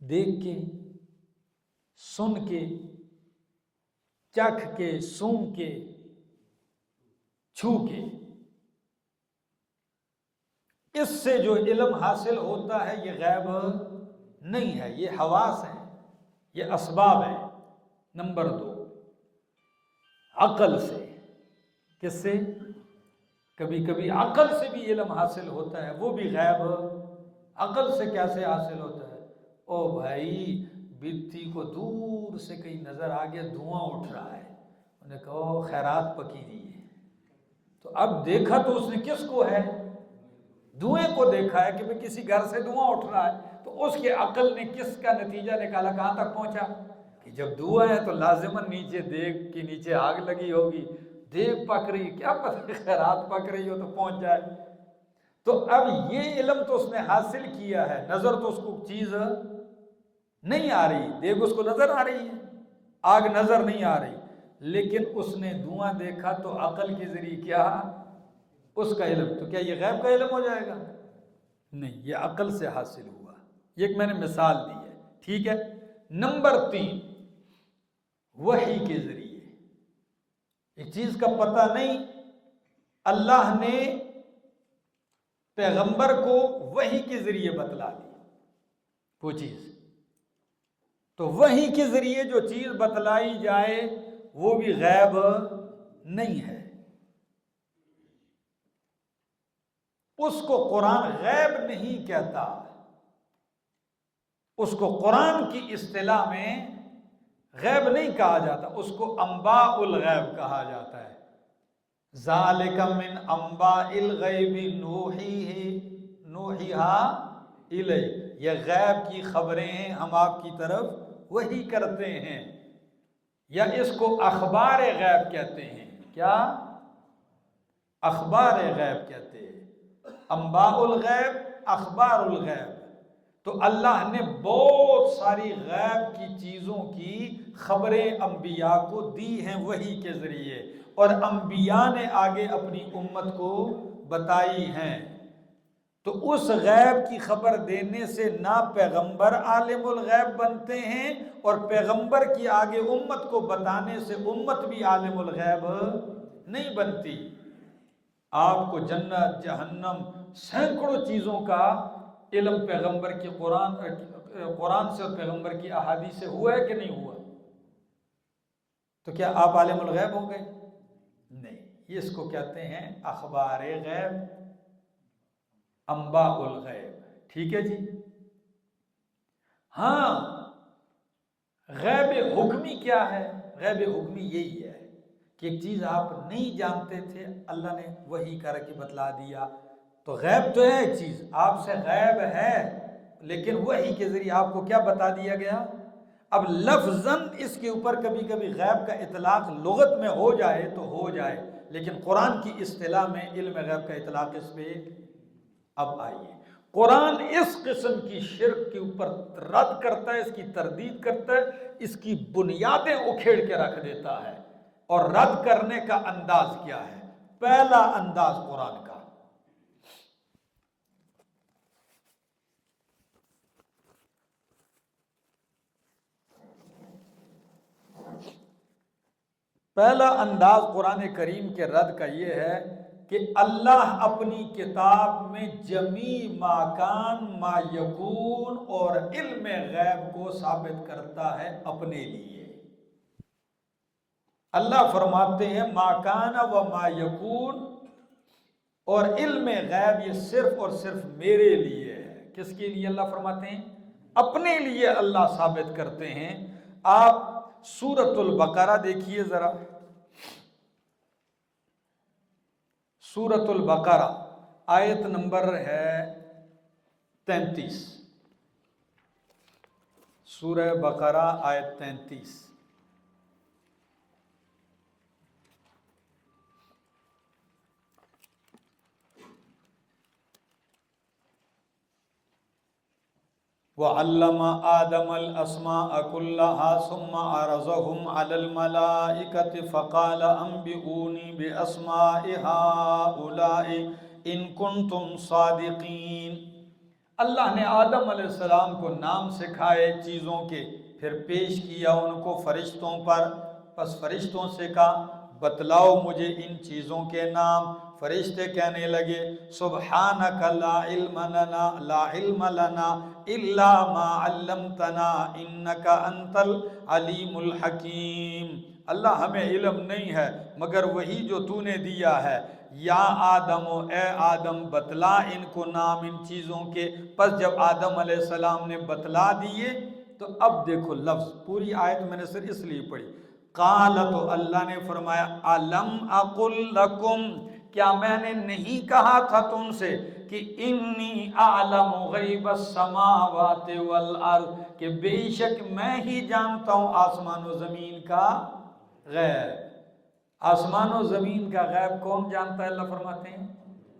A: دیکھ کے, سن کے, چکھ کے, سونگھ کے, چھو کے. اس سے جو علم حاصل ہوتا ہے یہ غیب نہیں ہے, یہ حواس ہیں, یہ اسباب ہیں. نمبر 2, عقل سے. کس سے؟ کبھی کبھی عقل سے بھی علم حاصل ہوتا ہے, وہ بھی غیب. عقل سے کیسے حاصل ہوتا ہے؟ او بھائی, بتی کو دور سے کہیں نظر آ گیا, دھواں اٹھ رہا ہے, انہیں کہو خیرات پکی دی ہے. تو اب دیکھا تو اس نے کس کو ہے؟ دھوئیں کو دیکھا ہے کہ بھئی کسی گھر سے دھواں اٹھ رہا ہے. تو اس کے عقل نے کس کا نتیجہ نکالا؟ کہاں تک پہنچا کہ جب دھواں ہے تو لازماً نیچے دیگ کی نیچے آگ لگی ہوگی, دیگ پک رہی, کیا پتہ خیرات پک رہی ہو تو پہنچ جائے. تو اب یہ علم تو اس نے حاصل کیا ہے, نظر تو اس کو چیز نہیں آ رہی, دیگ اس کو نظر آ رہی ہے, آگ نظر نہیں آ رہی, لیکن اس نے دھواں دیکھا تو عقل کے ذریعے کیا اس کا علم. تو کیا یہ غیب کا علم ہو جائے گا؟ نہیں, یہ عقل سے حاصل ہوا. یہ ایک میں نے مثال دی ہے, ٹھیک ہے. نمبر 3, وحی کے ذریعے. ایک چیز کا پتہ نہیں, اللہ نے پیغمبر کو وحی کے ذریعے بتلا دی. وہ چیز، تو وحی کے ذریعے جو چیز بتلائی جائے وہ بھی غیب نہیں ہے، اس کو قرآن غیب نہیں کہتا، اس کو قرآن کی اصطلاح میں غیب نہیں کہا جاتا، اس کو انباء الغیب کہا جاتا ہے۔ ذالک من انباء الغیب نوحیہا الیک، یہ غیب کی خبریں ہیں، ہم آپ کی طرف وحی کرتے ہیں، یا اس کو اخبار غیب کہتے ہیں۔ کیا؟ اخبار غیب کہتے ہیں، انباء الغیب، اخبار الغیب۔ تو اللہ نے بہت ساری غیب کی چیزوں کی خبریں انبیاء کو دی ہیں وحی کے ذریعے، اور انبیاء نے آگے اپنی امت کو بتائی ہیں۔ تو اس غیب کی خبر دینے سے نہ پیغمبر عالم الغیب بنتے ہیں، اور پیغمبر کی آگے امت کو بتانے سے امت بھی عالم الغیب نہیں بنتی۔ آپ کو جنت، جہنم، سینکڑوں چیزوں کا علم پیغمبر کی قرآن سے اور پیغمبر کی احادیث سے ہوا ہے کہ نہیں ہوا؟ تو کیا آپ عالم الغیب ہو گئے؟ نہیں، یہ اس کو کہتے ہیں اخبار غیب، انباء الغیب۔ ٹھیک ہے جی؟ ہاں، غیب حکمی کیا ہے؟ غیب حکمی یہی ہے کہ ایک چیز آپ نہیں جانتے تھے، اللہ نے وحی کر کے بتلا دیا۔ تو غیب تو ہے ایک چیز، آپ سے غیب ہے، لیکن وحی کے ذریعے آپ کو کیا بتا دیا گیا؟ اب لفظاً اس کے اوپر کبھی کبھی غیب کا اطلاق لغت میں ہو جائے تو ہو جائے، لیکن قرآن کی اصطلاح میں علم غیب کا اطلاق اس پہ اب آئیے۔ قرآن اس قسم کی شرک کے اوپر رد کرتا ہے، اس کی تردید کرتا ہے، اس کی بنیادیں اکھیڑ کے رکھ دیتا ہے۔ اور رد کرنے کا انداز کیا ہے؟ پہلا انداز قرآن کا، پہلا انداز قرآن کریم کے رد کا یہ ہے کہ اللہ اپنی کتاب میں جمیع ما کان، ما یکون اور علم غیب کو ثابت کرتا ہے اپنے لیے۔ اللہ فرماتے ہیں ما کان و ما یکون اور علم غیب یہ صرف اور صرف میرے لیے ہے۔ کس کے لیے اللہ فرماتے ہیں؟ اپنے لیے اللہ ثابت کرتے ہیں۔ آپ سورۃ البقرہ دیکھیے ذرا، سورۃ البقرہ آیت نمبر ہے 33، سورہ بقرہ آیت 33۔ وَعَلَّمَ آدَمَ الْأَسْمَاءَ كُلَّهَا ثُمَّ عَرَضَهُمْ عَلَى الْمَلَائِكَةِ فَقَالَ أَنْبِئُونِي بِأَسْمَاءِ هَؤُلَاءِ إِن كُنتُمْ صَادِقِينَ۔ اللہ نے آدم علیہ السلام کو نام سکھائے چیزوں کے، پھر پیش کیا ان کو فرشتوں پر، پس فرشتوں سے کہا بتلاؤ مجھے ان چیزوں کے نام۔ فرشتے کہنے لگے سبحانک لا علم لنا الا ما علمتنا انک انت العلیم الحکیم۔ اللہ ہمیں علم نہیں ہے مگر وہی جو تو نے دیا ہے۔ یا آدم، اے آدم بتلا ان کو نام ان چیزوں کے۔ پس جب آدم علیہ السلام نے بتلا دیے تو اب دیکھو لفظ، پوری آیت میں نے صرف اس لیے پڑھی، قال، تو اللہ نے فرمایا الم اقل لکم، کیا میں نے نہیں کہا تھا تم سے کہ انی اعلم غیب السماوات والارض، کہ بے شک میں ہی جانتا ہوں آسمان و زمین کا غیب۔ آسمان و زمین کا غیب کون جانتا ہے؟ اللہ فرماتے ہیں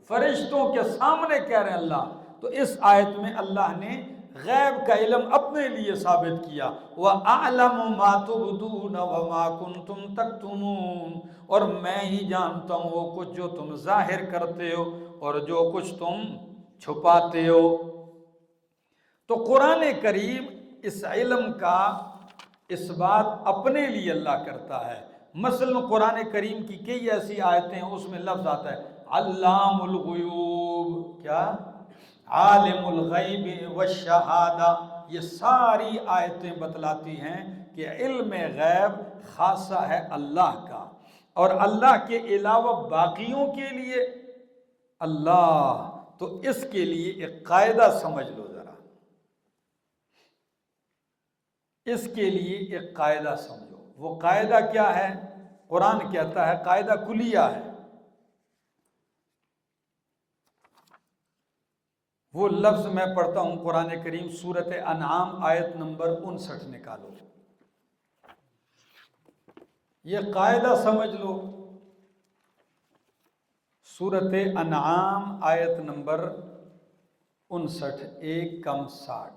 A: فرشتوں کے سامنے کہہ رہے ہیں اللہ۔ تو اس آیت میں اللہ نے غیب کا علم اپنے لیے ثابت کیا۔ وَأَعْلَمُ مَا تُبْدُونَ وَمَا كُنْتُمْ تَكْتُمُونَ، اور میں ہی جانتا ہوں وہ کچھ جو تم ظاہر کرتے ہو اور جو کچھ تم چھپاتے ہو۔ تو قرآن کریم اس علم کا اس بات اپنے لیے اللہ کرتا ہے۔ مثلا قرآن کریم کی کئی ایسی آیتیں ہیں اس میں لفظ آتا ہے علام الغیوب، کیا؟ عالم الغیب والشہادہ، یہ ساری آیتیں بتلاتی ہیں کہ علم غیب خاصہ ہے اللہ کا، اور اللہ کے علاوہ باقیوں کے لیے اللہ، تو اس کے لیے ایک قاعدہ سمجھ لو ذرا، اس کے لیے ایک قاعدہ سمجھو۔ وہ قاعدہ کیا ہے؟ قرآن کہتا ہے قاعدہ کلیہ ہے۔ وہ لفظ میں پڑھتا ہوں، قرآن کریم سورۃ انعام آیت نمبر 59 نکالو، یہ قاعدہ سمجھ لو۔ سورۃ انعام آیت نمبر 59، 1 کم 60۔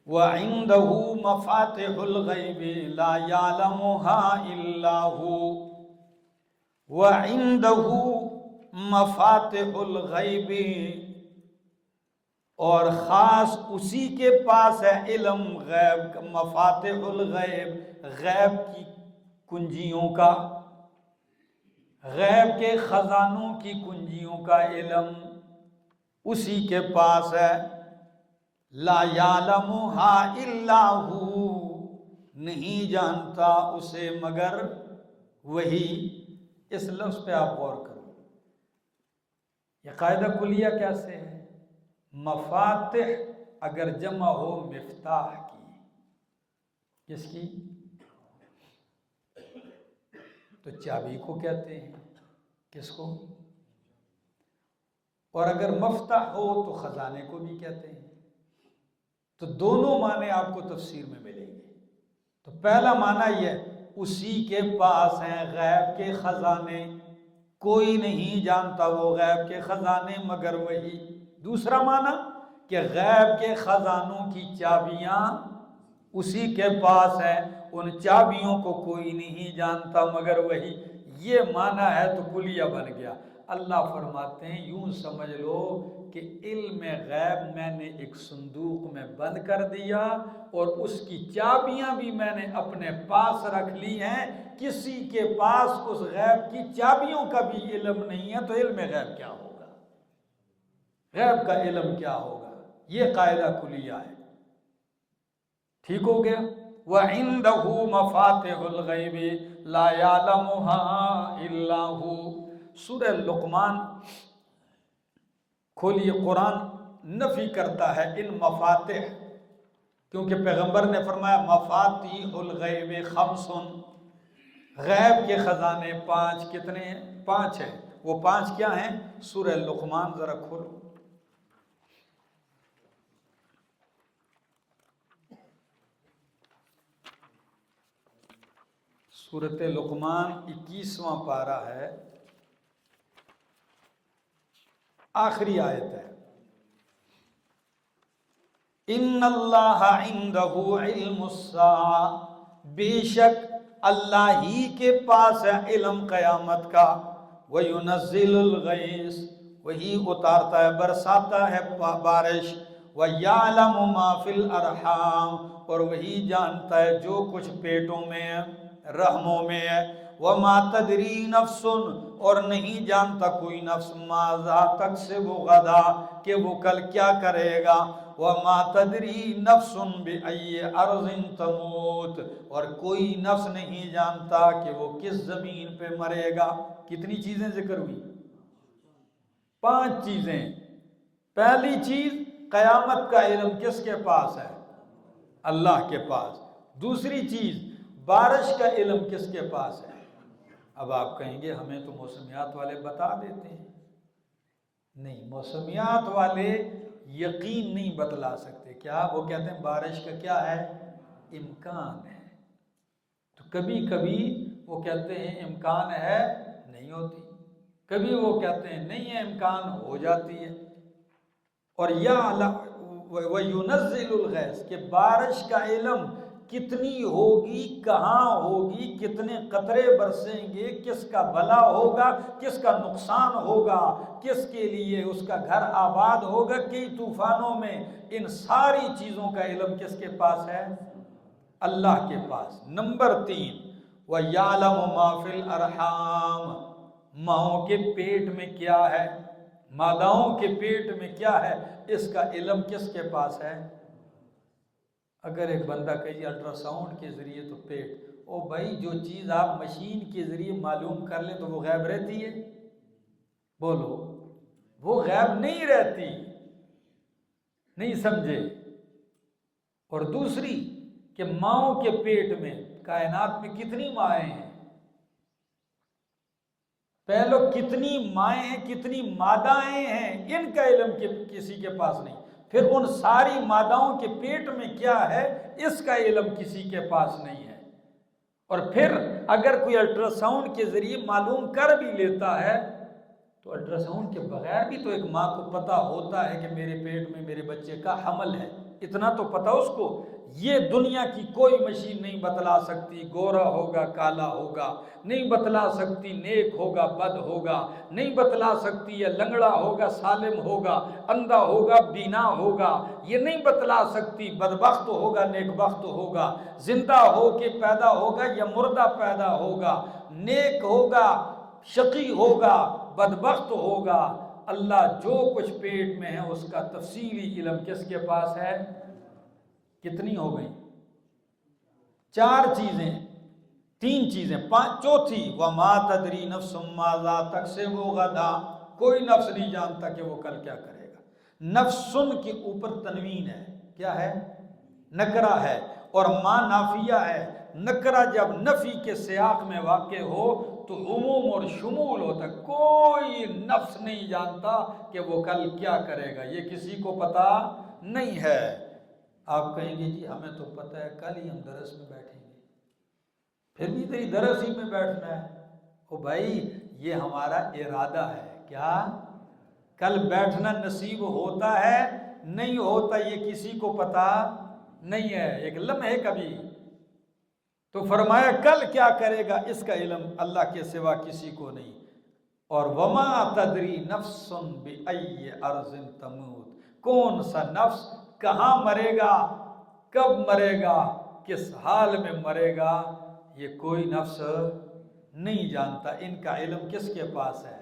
A: وَعِندَهُ مَفَاتِحُ الْغَيْبِ لَا يَعْلَمُهَا إِلَّا هُوَ وَعِندَهُ مَفَاتِحُ الْغَيْبِ، اور خاص اسی کے پاس ہے علم غیب کا، مفاتح الغیب، غیب کی کنجیوں کا، غیب کے خزانوں کی کنجیوں کا علم اسی کے پاس ہے۔ لا یعلمها الا ہو، نہیں جانتا اسے مگر وہی۔ اس لفظ پہ آپ غور کرو، یہ قاعدہ کلیہ کیسے ہے؟ مفاتح اگر جمع ہو مفتاح کی، کس کی؟ تو چابی کو کہتے ہیں، کس کو؟ اور اگر مفتاح ہو تو خزانے کو بھی کہتے ہیں۔ تو دونوں معنی آپ کو تفسیر میں ملیں گے۔ تو پہلا معنی یہ، اسی کے پاس ہیں غیب کے خزانے، کوئی نہیں جانتا وہ غیب کے خزانے مگر وہی۔ دوسرا معنی کہ غیب کے خزانوں کی چابیاں اسی کے پاس ہیں، ان چابیوں کو کوئی نہیں جانتا مگر وہی۔ یہ معنی ہے تو کلیہ بن گیا۔ اللہ فرماتے ہیں یوں سمجھ لو کہ علم غیب میں نے ایک صندوق میں بند کر دیا، اور اس کی چابیاں بھی میں نے اپنے پاس رکھ لی ہیں۔ کسی کے پاس اس غیب کی چابیوں کا بھی علم نہیں ہے، تو علم غیب کیا ہوگا؟ غیب کا علم کیا ہوگا؟ یہ قاعدہ کلیہ ہے۔ ٹھیک ہو گیا؟ وَعِندَهُ مَفَاتِحُ الْغَيْبِ لَا يَعْلَمُهَا إِلَّا هُوَ۔ سورہ لقمان کھولیے، قرآن نفی کرتا ہے ان مفاتح، کیونکہ پیغمبر نے فرمایا مفاتیح الغیب خمس، غیب کے خزانے 5۔ کتنے ہیں؟ 5 ہیں۔ وہ 5 کیا ہیں؟ سورہ لقمان ذرا کھولو، سورۃ لقمان 21واں پارہ ہے، آخری آیت ہے۔ ان اللہ عندہ علم الساعہ، بے شک اللہ ہی کے پاس ہے علم قیامت کا، وَيُنَزِّلُ الْغَيْثَ، وہی اتارتا ہے، برساتا ہے بارش، وَيَعْلَمُ مَا فِي الْأَرْحَامِ، اور وہی جانتا ہے جو کچھ پیٹوں میں ہے، رحموں میں ہے، وَمَا تَدْرِي نَفْسٌ، اور نہیں جانتا کوئی نفس، ماذا تکسب غدا، کہ وہ کل کیا کرے گا، وَمَا تَدْرِي نَفْسٌ بِأَيِّ أَرْضٍ تَمُوتُ، اور کوئی نفس نہیں جانتا کہ وہ کس زمین پہ مرے گا۔ کتنی چیزیں ذکر ہوئی؟ 5 چیزیں۔ پہلی چیز، قیامت کا علم کس کے پاس ہے؟ اللہ کے پاس۔ دوسری چیز، بارش کا علم کس کے پاس ہے؟ اب آپ کہیں گے ہمیں تو موسمیات والے بتا دیتے ہیں۔ نہیں، موسمیات والے یقین نہیں بتلا سکتے۔ کیا وہ کہتے ہیں بارش کا کیا ہے؟ امکان ہے۔ تو کبھی کبھی وہ کہتے ہیں امکان ہے، نہیں ہوتی، کبھی وہ کہتے ہیں نہیں ہے امکان، ہو جاتی ہے۔ اور یا وَيُنَزِّلُ الْغَيْثَ، کہ بارش کا علم کتنی ہوگی، کہاں ہوگی، کتنے قطرے برسیں گے، کس کا بھلا ہوگا، کس کا نقصان ہوگا، کس کے لیے اس کا گھر آباد ہوگا، کئی طوفانوں میں، ان ساری چیزوں کا علم کس کے پاس ہے؟ اللہ کے پاس۔ نمبر 3، وَيَعْلَمُ مَا فِي الْأَرْحَامِ، ماؤں کے پیٹ میں کیا ہے، ماداؤں کے پیٹ میں کیا ہے، اس کا علم کس کے پاس ہے؟ اگر ایک بندہ کہے الٹرا ساؤنڈ کے ذریعے تو پیٹ، او بھائی جو چیز آپ مشین کے ذریعے معلوم کر لیں تو وہ غائب رہتی ہے؟ بولو، وہ غائب نہیں رہتی، نہیں سمجھے؟ اور دوسری کہ ماؤں کے پیٹ میں کائنات میں کتنی مائیں ہیں، پہلو کتنی مائیں ہیں، کتنی مادائیں ہیں، ان کا علم کسی کے پاس نہیں، پھر ان ساری ماداؤں کے پیٹ میں کیا ہے اس کا علم کسی کے پاس نہیں ہے۔ اور پھر اگر کوئی الٹرا ساؤنڈ کے ذریعے معلوم کر بھی لیتا ہے تو الٹرا ساؤنڈ کے بغیر بھی تو ایک ماں کو پتہ ہوتا ہے کہ میرے پیٹ میں میرے بچے کا حمل ہے، اتنا تو پتہ اس کو۔ یہ دنیا کی کوئی مشین نہیں بتلا سکتی گورا ہوگا کالا ہوگا، نہیں بتلا سکتی نیک ہوگا بد ہوگا، نہیں بتلا سکتی یہ لنگڑا ہوگا سالم ہوگا، اندھا ہوگا بینا ہوگا، یہ نہیں بتلا سکتی بدبخت ہوگا نیک بخت ہوگا، زندہ ہو کے پیدا ہوگا یا مردہ پیدا ہوگا، نیک ہوگا شقی ہوگا بدبخت ہوگا۔ اللہ جو کچھ پیٹ میں ہے اس کا تفصیلی علم کس کے پاس ہے؟ کتنی ہو گئی؟ 4 چیزیں، 3 چیزیں، چوتھی وَمَا تَدْرِي نَفْسٌ مَاذَا تَكْسِبُ غَدًا، کوئی نفس نہیں جانتا کہ وہ کل کیا کرے گا۔ نفسن کے اوپر تنوین ہے، کیا ہے؟ نکرہ ہے، اور ما نافیہ ہے۔ نکرہ جب نفی کے سیاق میں واقع ہو تو عموم اور شمول ہوتا ہے، کوئی نفس نہیں جانتا کہ وہ کل کیا کرے گا، یہ کسی کو پتا نہیں ہے۔ آپ کہیں گے جی ہمیں تو پتہ ہے کل ہی ہم درس میں بیٹھیں گے، پھر بھی تیری درس ہی میں بیٹھنا ہے۔ او بھائی یہ ہمارا ارادہ ہے، کیا کل بیٹھنا نصیب ہوتا ہے نہیں ہوتا یہ کسی کو پتا نہیں ہے، ایک لمحے کبھی۔ تو فرمایا کل کیا کرے گا اس کا علم اللہ کے سوا کسی کو نہیں۔ اور وما تدری نفس بأی ارض تموت، کون سا نفس کہاں مرے گا، کب مرے گا، کس حال میں مرے گا، یہ کوئی نفس نہیں جانتا۔ ان کا علم کس کے پاس ہے؟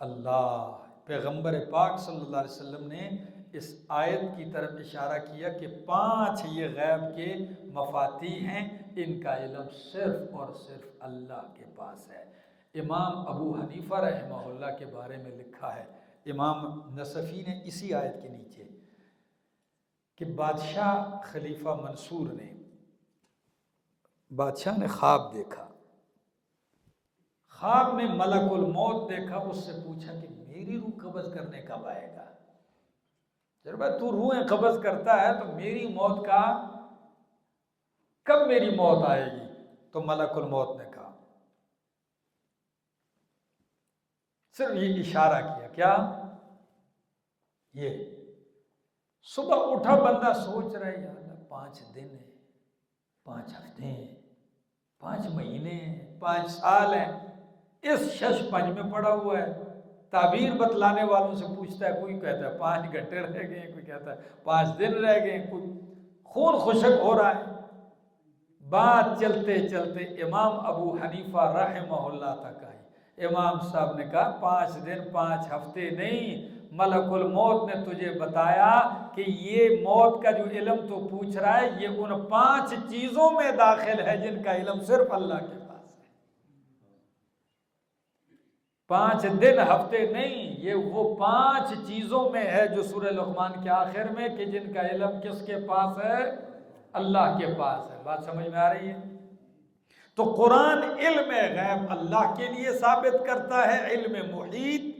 A: اللہ۔ پیغمبر پاک صلی اللہ علیہ وسلم نے اس آیت کی طرف اشارہ کیا کہ 5 یہ غیب کے مفاتیح ہیں، ان کا علم صرف اور صرف اللہ کے پاس ہے۔ امام ابو حنیفہ رحمہ اللہ کے بارے میں لکھا ہے امام نصفی نے اسی آیت کے نیچے کہ بادشاہ خلیفہ منصور نے، بادشاہ نے خواب دیکھا، خواب میں ملک الموت دیکھا، اس سے پوچھا کہ میری روح قبض کرنے کب آئے گا؟ جب تو روحیں قبض کرتا ہے تو میری موت کا کب میری موت آئے گی؟ تو ملک الموت نے کہا، صرف یہ اشارہ کیا، کیا یہ صبح اٹھا بندہ سوچ رہا ہے یار 5 دن ہیں، 5 ہفتے ہیں، 5 مہینے ہیں، 5 سال ہیں، اس شش پنج میں پڑا ہوا ہے۔ تعبیر بتلانے والوں سے پوچھتا ہے، کوئی کہتا ہے 5 گھنٹے رہ گئے، کوئی کہتا ہے 5 دن رہ گئے، کوئی خون خشک ہو رہا ہے۔ بات چلتے چلتے امام ابو حنیفہ رحمہ اللہ تک آئی۔ امام صاحب نے کہا 5 دن 5 ہفتے نہیں، ملک الموت نے تجھے بتایا کہ یہ موت کا جو علم تو پوچھ رہا ہے یہ ان 5 چیزوں میں داخل ہے جن کا علم صرف اللہ کے پاس ہے۔ 5 دن ہفتے نہیں، یہ وہ 5 چیزوں میں ہے جو سورہ لقمان کے آخر میں کہ جن کا علم کس کے پاس ہے؟ اللہ کے پاس ہے۔ بات سمجھ میں آ رہی ہے؟ تو قرآن علم غیب اللہ کے لیے ثابت کرتا ہے، علم محیط،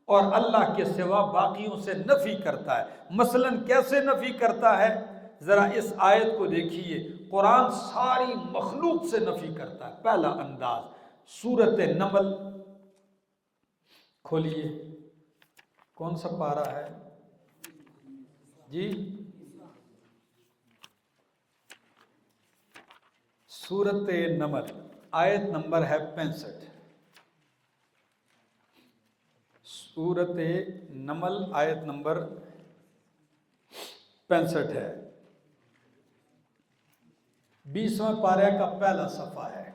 A: اور اللہ کے سوا باقیوں سے نفی کرتا ہے۔ مثلا کیسے نفی کرتا ہے؟ ذرا اس آیت کو دیکھیے، قرآن ساری مخلوق سے نفی کرتا ہے۔ پہلا انداز سورۃ نمل کھولیے، کون سا پارہ ہے جی؟ سورۃ نمل آیت نمبر ہے 65۔ سورۃ نمل آیت نمبر 65 ہے، 20واں پارہ کا پہلا صفحہ ہے۔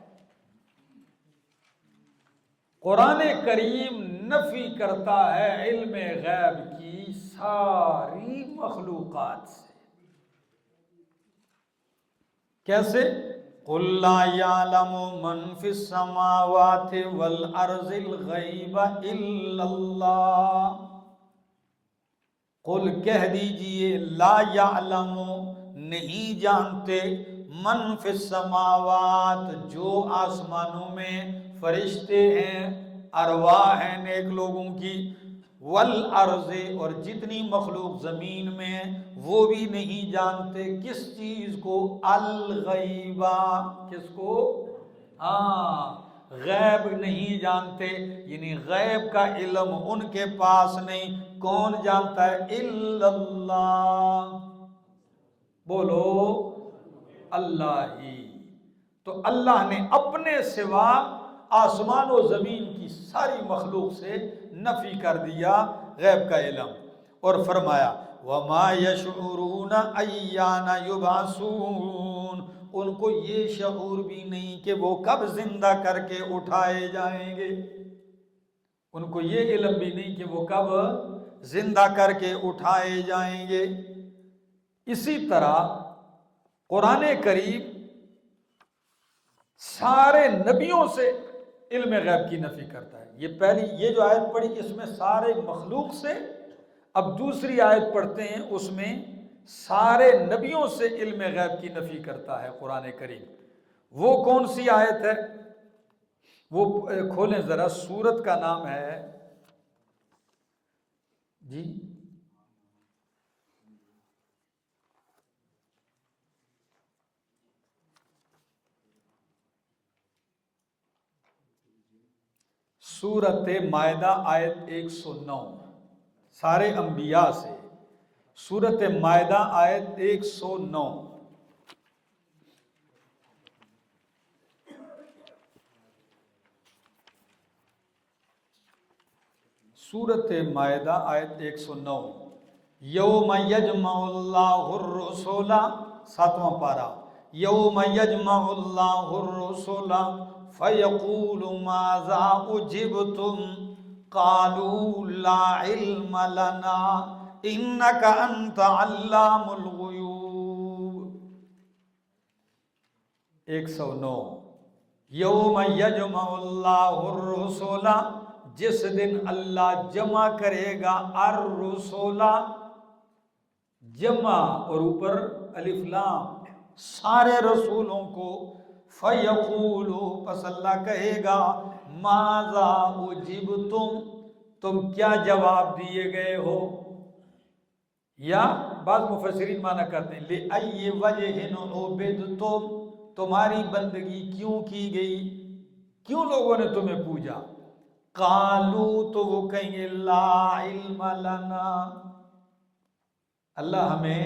A: قرآن کریم نفی کرتا ہے علم غیب کی ساری مخلوقات سے۔ کیسے؟ قُلْ لَا يَعْلَمُ مَنْ فِي السَّمَاوَاتِ وَالْأَرْضِ الْغَيْبَ إِلَّا اللَّهُ۔ قل کہہ دیجئے، لا یعلم نہیں جانتے، من فی السماوات جو آسمانوں میں فرشتے ہیں، ارواح ہیں نیک لوگوں کی، والارض اور جتنی مخلوق زمین میں ہیں وہ بھی نہیں جانتے کس چیز کو؟ الغیبہ، کس کو؟ غیب نہیں جانتے، یعنی غیب کا علم ان کے پاس نہیں۔ کون جانتا ہے؟ الا اللہ، بولو اللہ ہی۔ تو اللہ نے اپنے سوا آسمان و زمین کی ساری مخلوق سے نفی کر دیا غیب کا علم، اور فرمایا وَمَا يَشْعُرُونَ أَيَّانَ يُبْعَثُونَ، ان کو یہ شعور بھی نہیں کہ وہ کب زندہ کر کے اٹھائے جائیں گے، ان کو یہ علم بھی نہیں کہ وہ کب زندہ کر کے اٹھائے جائیں گے۔ اسی طرح قرآن کریم سارے نبیوں سے علم غیب کی نفی کرتا ہے۔ یہ جو آیت پڑھی اس میں سارے مخلوق سے، اب دوسری آیت پڑھتے ہیں اس میں سارے نبیوں سے علم غیب کی نفی کرتا ہے قرآن کریم۔ وہ کون سی آیت ہے؟ وہ کھولیں ذرا، سورت کا نام ہے جی سورت مائدہ آیت 109، سارے انبیاء سے سورت مائدہ آیت 109۔ سورت مائدہ آیت 109، یوم یجمع اللہ الرسول، 7واں پارہ، یوم یجمع اللہ الرسول فیقول ماذا اجبتم قالوا لا علم لنا انک انت علام الغیوب۔ 109، یوم یجمع اللہ الرسول، جس دن اللہ جمع کرے گا، الرسول جمع اور اوپر الف لام، سارے رسولوں کو، فیقول پس اللہ کہے گا ماذا اجبتم، تم کیا جواب دیے گئے ہو، یا بعض مفسرین معنی کرتے ہیں لِأَيِّ وَجْهٍ عُبِدْتُمْ، تمہاری بندگی کیوں کی گئی، کیوں لوگوں نے تمہیں پوجا؟ قالوا تو وہ کہیں گے لا علم لنا، اللہ ہمیں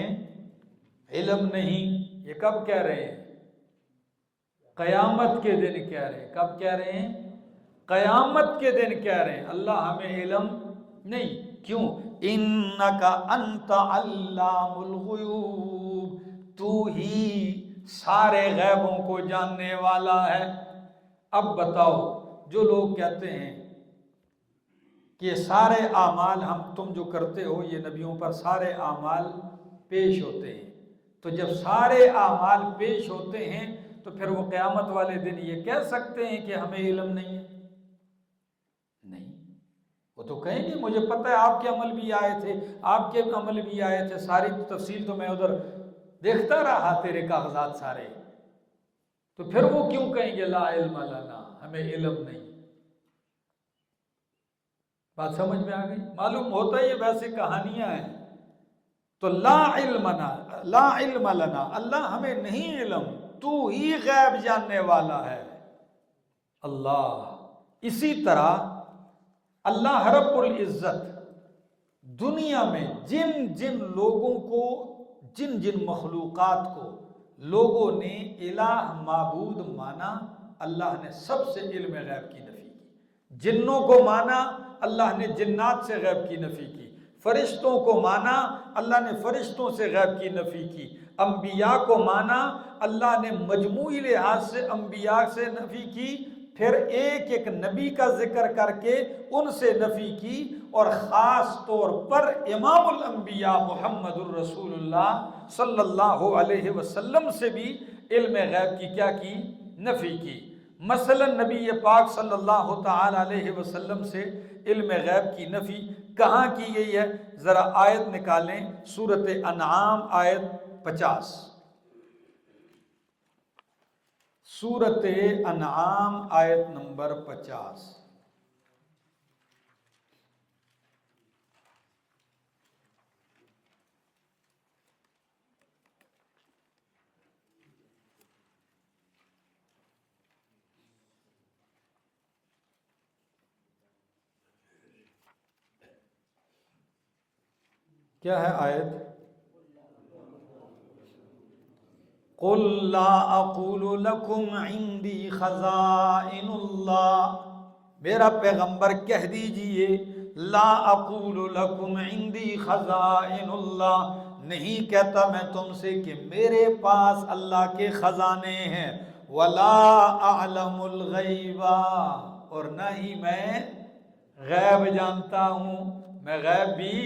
A: علم نہیں۔ یہ کب کہہ رہے ہیں؟ قیامت کے دن کہہ رہے ہیں۔ کب کہہ رہے ہیں؟ قیامت کے دن کہہ رہے ہیں اللہ ہمیں علم نہیں۔ کیوں؟ انک انت علام الغیوب، تو ہی سارے غیبوں کو جاننے والا ہے۔ اب بتاؤ، جو لوگ کہتے ہیں کہ سارے اعمال تم جو کرتے ہو یہ نبیوں پر سارے اعمال پیش ہوتے ہیں، تو جب سارے اعمال پیش ہوتے ہیں تو پھر وہ قیامت والے دن یہ کہہ سکتے ہیں کہ ہمیں علم نہیں ہے؟ نہیں، وہ تو کہیں گے مجھے پتہ ہے آپ کے عمل بھی آئے تھے، آپ کے عمل بھی آئے تھے، ساری تفصیل تو میں ادھر دیکھتا رہا تیرے کاغذات سارے، تو پھر وہ کیوں کہیں گے لا علم لنا، ہمیں علم نہیں؟ بات سمجھ میں آ گئی؟ معلوم ہوتا ہے یہ ویسے کہانیاں ہیں۔ تو لا علم لنا، اللہ ہمیں نہیں علم، تو ہی غیب جاننے والا ہے اللہ۔ اسی طرح اللہ رب العزت دنیا میں جن جن لوگوں کو، جن جن مخلوقات کو لوگوں نے الہ معبود مانا، اللہ نے سب سے علم غیب کی نفی کی۔ جنوں کو مانا، اللہ نے جنات سے غیب کی نفی کی۔ فرشتوں کو مانا، اللہ نے فرشتوں سے غیب کی نفی کی۔ انبیاء کو مانا، اللہ نے مجموعی لحاظ سے انبیاء سے نفی کی، پھر ایک ایک نبی کا ذکر کر کے ان سے نفی کی، اور خاص طور پر امام الانبیاء محمد الرسول اللہ صلی اللہ علیہ وسلم سے بھی علم غیب کی کیا کی؟ نفی کی۔ مثلا نبی پاک صلی اللہ تعالی علیہ وسلم سے علم غیب کی نفی کہاں کی گئی ہے؟ ذرا آیت نکالیں، سورۃ انعام آیت 50، سورۃ انعام آیت نمبر 50۔ کیا ہے آیت؟ قُلْ لَا أَقُولُ لَكُمْ عِنْدِي خَزَائِنُ اللَّهِ، میرا پیغمبر کہہ دیجئے لا اقول لکم عندی خزائن اللہ، نہیں کہتا میں تم سے کہ میرے پاس اللہ کے خزانے ہیں، ولا اعلم الغیب، اور نہ ہی میں غیب جانتا ہوں، میں غیب بھی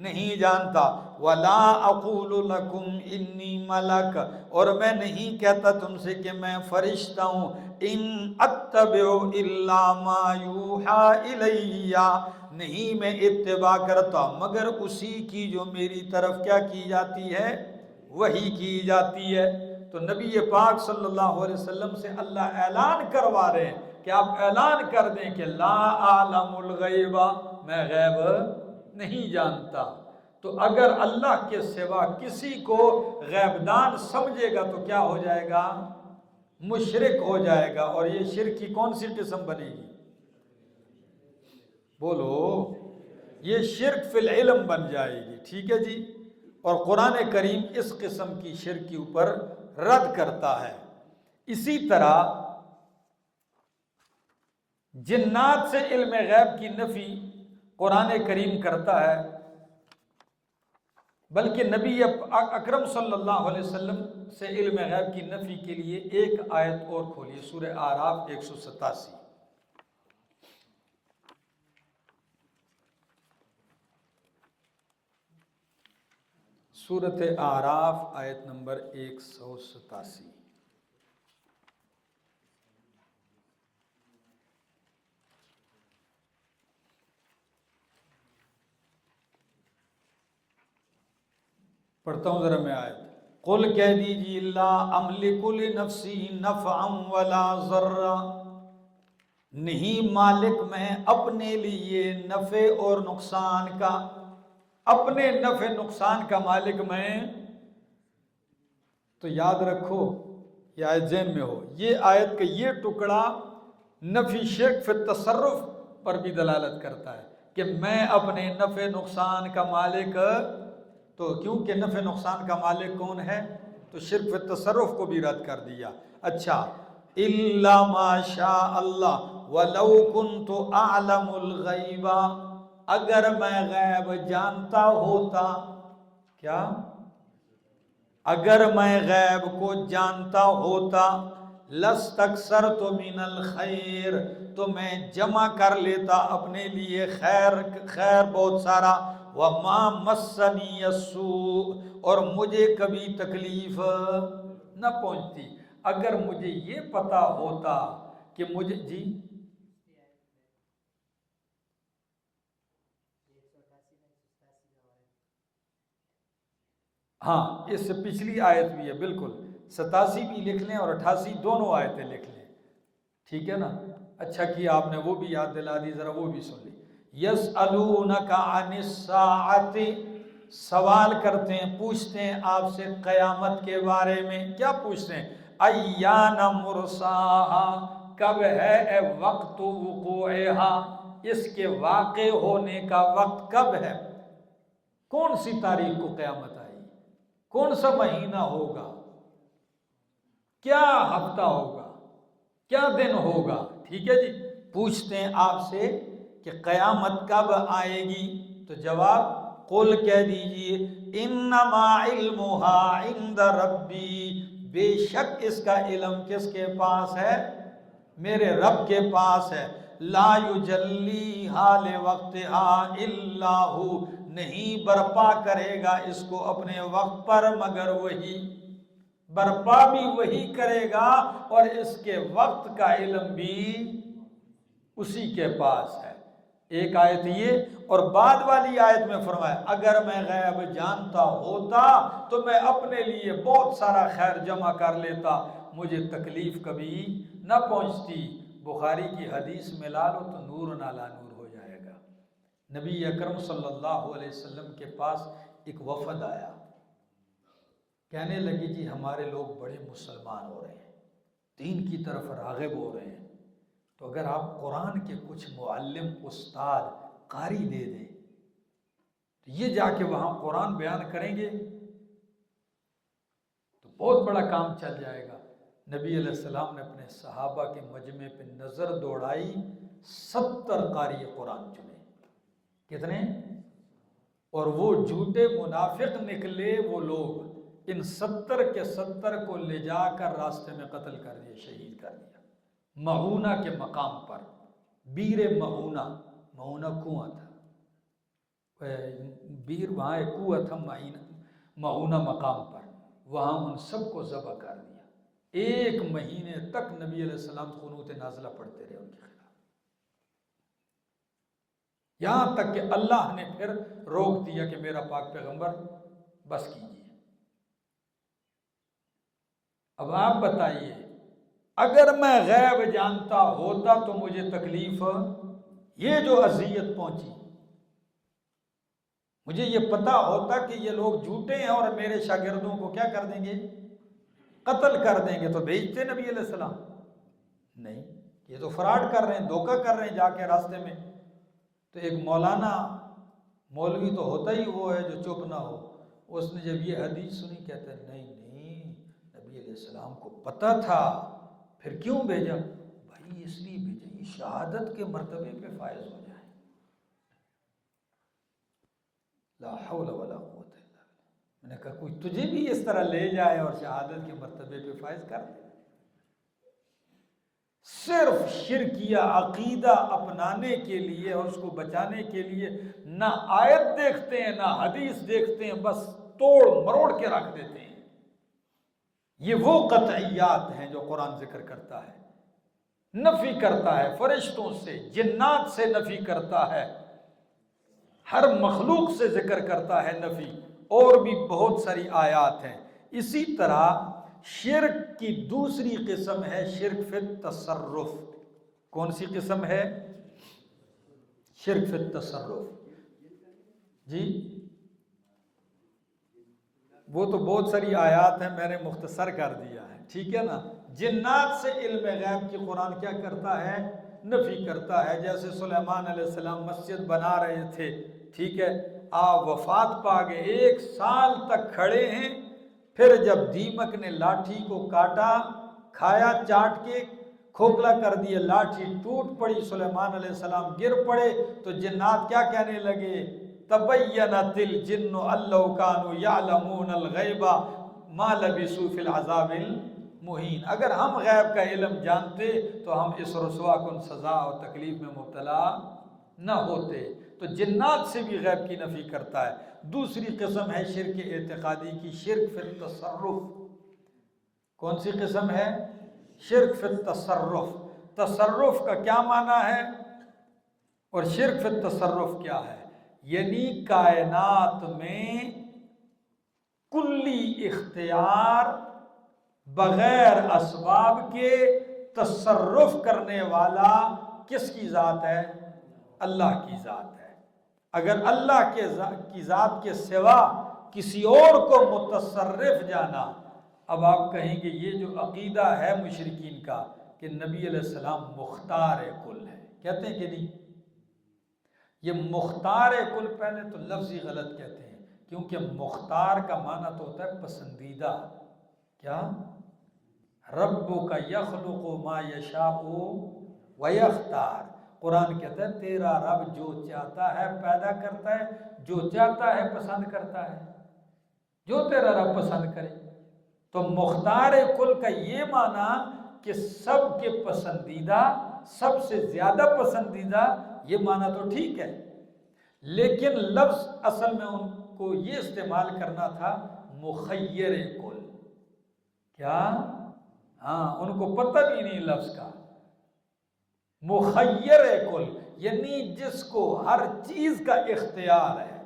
A: نہیں جانتا، ولا اقول لکم انی ملک، اور میں نہیں کہتا تم سے کہ میں فرشتہ ہوں، ان اتبع الا ما یوحی الی، نہیں میں اتباع کرتا مگر اسی کی جو میری طرف کیا کی جاتی ہے؟ وحی کی جاتی ہے۔ تو نبی پاک صلی اللہ علیہ وسلم سے اللہ اعلان کروا رہے ہیں کہ آپ اعلان کر دیں کہ لا اعلم الغیب، میں غیب نہیں جانتا۔ تو اگر اللہ کے سوا کسی کو غیب دان سمجھے گا تو کیا ہو جائے گا؟ مشرک ہو جائے گا، اور یہ شرک کی کون سی قسم بنے گی؟ بولو، یہ شرک فی العلم بن جائے گی، ٹھیک ہے جی۔ اور قرآن کریم اس قسم کی شرک کے اوپر رد کرتا ہے۔ اسی طرح جنات سے علم غیب کی نفی قرآن کریم کرتا ہے، بلکہ نبی اکرم صلی اللہ علیہ وسلم سے علم غیب کی نفی کے لیے ایک آیت اور کھولیے، سورہ اعراف 187، سورۃ اعراف آیت نمبر 187۔ پڑھتا ہوں ذرا میں آیت۔ قل کہہ دیجیے لا املک لنفسی نفعا ولا ضرا، نہیں مالک میں اپنے لیے نفع اور نقصان کا، اپنے نفع نقصان کا مالک میں۔ تو یاد رکھو، یہ آیت ذہن میں ہو، یہ آیت کا یہ ٹکڑا نفی شرک فی التصرف پر بھی دلالت کرتا ہے کہ میں اپنے نفع نقصان کا مالک، تو کیونکہ نفع نقصان کا مالک کون ہے؟ تو شرک فی التصرف کو بھی رد کر دیا۔ اچھا، الا ما شاء اللہ ولو کنت اعلم الغیب، اگر میں غیب جانتا ہوتا، کیا؟ اگر میں غیب کو جانتا ہوتا، لستکثرت من الخیر، تو میں جمع کر لیتا اپنے لیے خیر بہت سارا، وما مسنی السوء، اور مجھے کبھی تکلیف نہ پہنچتی۔ اگر مجھے یہ پتا ہوتا کہ مجھے جی ہاں، اس سے پچھلی آیت بھی ہے، بالکل 87 بھی لکھ لیں اور 88 دونوں آیتیں لکھ لیں، ٹھیک ہے نا؟ اچھا کیا آپ نے وہ بھی یاد دلا دی، ذرا وہ بھی سن لی۔ یسألونک عن الساعۃ، سوال کرتے ہیں، پوچھتے ہیں آپ سے قیامت کے بارے میں۔ کیا پوچھتے ہیں؟ ایان مرساہا، کب ہے اے وقت وقوعہا، اس کے واقع ہونے کا وقت کب ہے؟ کون سی تاریخ کو قیامت آئی؟ کون سا مہینہ ہوگا؟ کیا ہفتہ ہوگا؟ کیا دن ہوگا؟ ٹھیک ہے جی، پوچھتے ہیں آپ سے کہ قیامت کب آئے گی، تو جواب قل کہہ دیجئے انما علمها عند ربی، بے شک اس کا علم کس کے پاس ہے؟ میرے رب کے پاس ہے، لا یجلی حال وقتہا الا ہو، نہیں برپا کرے گا اس کو اپنے وقت پر مگر وہی، برپا بھی وہی کرے گا اور اس کے وقت کا علم بھی اسی کے پاس ہے۔ ایک آیت یہ، اور بعد والی آیت میں فرمایا اگر میں غیب جانتا ہوتا تو میں اپنے لیے بہت سارا خیر جمع کر لیتا، مجھے تکلیف کبھی نہ پہنچتی۔ بخاری کی حدیث میں لا لو تو نور نالا نور ہو جائے گا۔ نبی اکرم صلی اللہ علیہ وسلم کے پاس ایک وفد آیا، کہنے لگے جی ہمارے لوگ بڑے مسلمان ہو رہے ہیں، دین کی طرف راغب ہو رہے ہیں، تو اگر آپ قرآن کے کچھ معلم استاد قاری دے دیں تو یہ جا کے وہاں قرآن بیان کریں گے تو بہت بڑا کام چل جائے گا۔ نبی علیہ السلام نے اپنے صحابہ کے مجمع پہ نظر دوڑائی، 70 قاری قرآن چنے۔ کتنے؟ اور وہ جھوٹے منافق نکلے وہ لوگ، ان 70 کے 70 کو لے جا کر راستے میں قتل کر دیا، شہید کر دیا، معونہ کے مقام پر، بیر معونہ، معونہ کنواں تھا، بیر وہاں ایک کنواں تھا معونہ مقام پر، وہاں ان سب کو ذبح کر دیا۔ 1 مہینے تک نبی علیہ السلام قنوت نازلہ پڑھتے رہے ان کے خلاف، یہاں تک کہ اللہ نے پھر روک دیا کہ میرا پاک پیغمبر بس کیجیے۔ اب آپ بتائیے اگر میں غیب جانتا ہوتا تو مجھے تکلیف، یہ جو اذیت پہنچی، مجھے یہ پتا ہوتا کہ یہ لوگ جھوٹے ہیں اور میرے شاگردوں کو کیا کر دیں گے؟ قتل کر دیں گے، تو بھیجتے نبی علیہ السلام؟ نہیں، یہ تو فراڈ کر رہے ہیں، دھوکہ کر رہے ہیں جا کے راستے میں۔ تو ایک مولانا، مولوی تو ہوتا ہی وہ ہے جو چپ نہ ہو، اس نے جب یہ حدیث سنی کہتا ہے نہیں نبی علیہ السلام کو پتہ تھا، پھر کیوں بھیجا؟ بھائی اس لیے بھیجا یہ شہادت کے مرتبے پہ فائز ہو جائے۔ لا حول ولا قوت الا باللہ۔ میں نے کہا کوئی تجھے بھی اس طرح لے جائے اور شہادت کے مرتبے پہ فائز کر دے؟ صرف شرکیہ عقیدہ اپنانے کے لیے اور اس کو بچانے کے لیے نہ آیت دیکھتے ہیں نہ حدیث دیکھتے ہیں، بس توڑ مروڑ کے رکھ دیتے ہیں۔ یہ وہ قطعیات ہیں جو قرآن ذکر کرتا ہے، نفی کرتا ہے، فرشتوں سے جنات سے نفی کرتا ہے، ہر مخلوق سے ذکر کرتا ہے نفی، اور بھی بہت ساری آیات ہیں۔ اسی طرح شرک کی دوسری قسم ہے شرک فی التصرف۔ کون سی قسم ہے؟ شرک فی التصرف۔ جی وہ تو بہت ساری آیات ہیں، میں نے مختصر کر دیا ہے، ٹھیک ہے نا۔ جنات سے علم غیب کی قرآن کیا کرتا ہے؟ نفی کرتا ہے۔ جیسے سلیمان علیہ السلام مسجد بنا رہے تھے، ٹھیک ہے، آپ وفات پا گئے، 1 سال تک کھڑے ہیں، پھر جب دیمک نے لاٹھی کو کاٹا، کھایا چاٹ کے، کھوکھلا کر دیا، لاٹھی ٹوٹ پڑی، سلیمان علیہ السلام گر پڑے، تو جنات کیا کہنے لگے؟ تبینت الجن ان لو کانوا یعلمون الغیب ما لبثوا فی العذاب المہین۔ اگر ہم غیب کا علم جانتے تو ہم اس رسوا کن سزا اور تکلیف میں مبتلا نہ ہوتے۔ تو جنات سے بھی غیب کی نفی کرتا ہے۔ دوسری قسم ہے شرک اعتقادی کی، شرک فی التصرف۔ کون سی قسم ہے؟ شرک فی التصرف۔ تصرف کا کیا معنی ہے اور شرک فی التصرف کیا ہے؟ یعنی کائنات میں کلی اختیار بغیر اسباب کے تصرف کرنے والا کس کی ذات ہے؟ اللہ کی ذات ہے۔ اگر اللہ کی ذات کے سوا کسی اور کو متصرف جانا، اب آپ کہیں گے یہ جو عقیدہ ہے مشرکین کا کہ نبی علیہ السلام مختار کل ہے، کہتے ہیں کہ نہیں؟ یہ مختار کل پہلے تو لفظی غلط کہتے ہیں، کیونکہ مختار کا معنی تو ہوتا ہے پسندیدہ۔ کیا؟ ربک یخلق ما یشاء ویختار۔ قرآن کہتا ہے تیرا رب جو چاہتا ہے پیدا کرتا ہے، جو چاہتا ہے پسند کرتا ہے، جو تیرا رب پسند کرے۔ تو مختار کل کا یہ معنی کہ سب کے پسندیدہ، سب سے زیادہ پسندیدہ، یہ معنی تو ٹھیک ہے، لیکن لفظ اصل میں ان کو یہ استعمال کرنا تھا مخیر کل۔ کیا؟ ہاں، ان کو پتہ بھی نہیں لفظ کا۔ مخیر کل یعنی جس کو ہر چیز کا اختیار ہے۔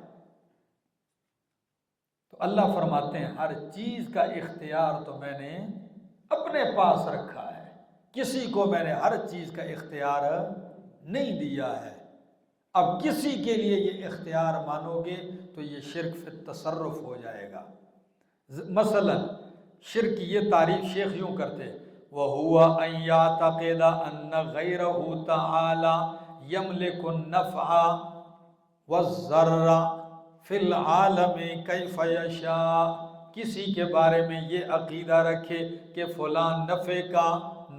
A: تو اللہ فرماتے ہیں ہر چیز کا اختیار تو میں نے اپنے پاس رکھا ہے، کسی کو میں نے ہر چیز کا اختیار نہیں دیا ہے۔ اب کسی کے لیے یہ اختیار مانو گے تو یہ شرک فی التصرف ہو جائے گا۔ مثلا شرک کی یہ تعریف شیخ یوں کرتے، وَهُوَ أَن يَعْتَقِدَ أَنَّ غَيْرَهُ تَعَالَى يَمْلِكُ النَّفْعَ وَالضَّرَّ فِي الْعَالَمِ كَيْفَ يَشَاءُ، کسی کے بارے میں یہ عقیدہ رکھے کہ فلان نفع کا،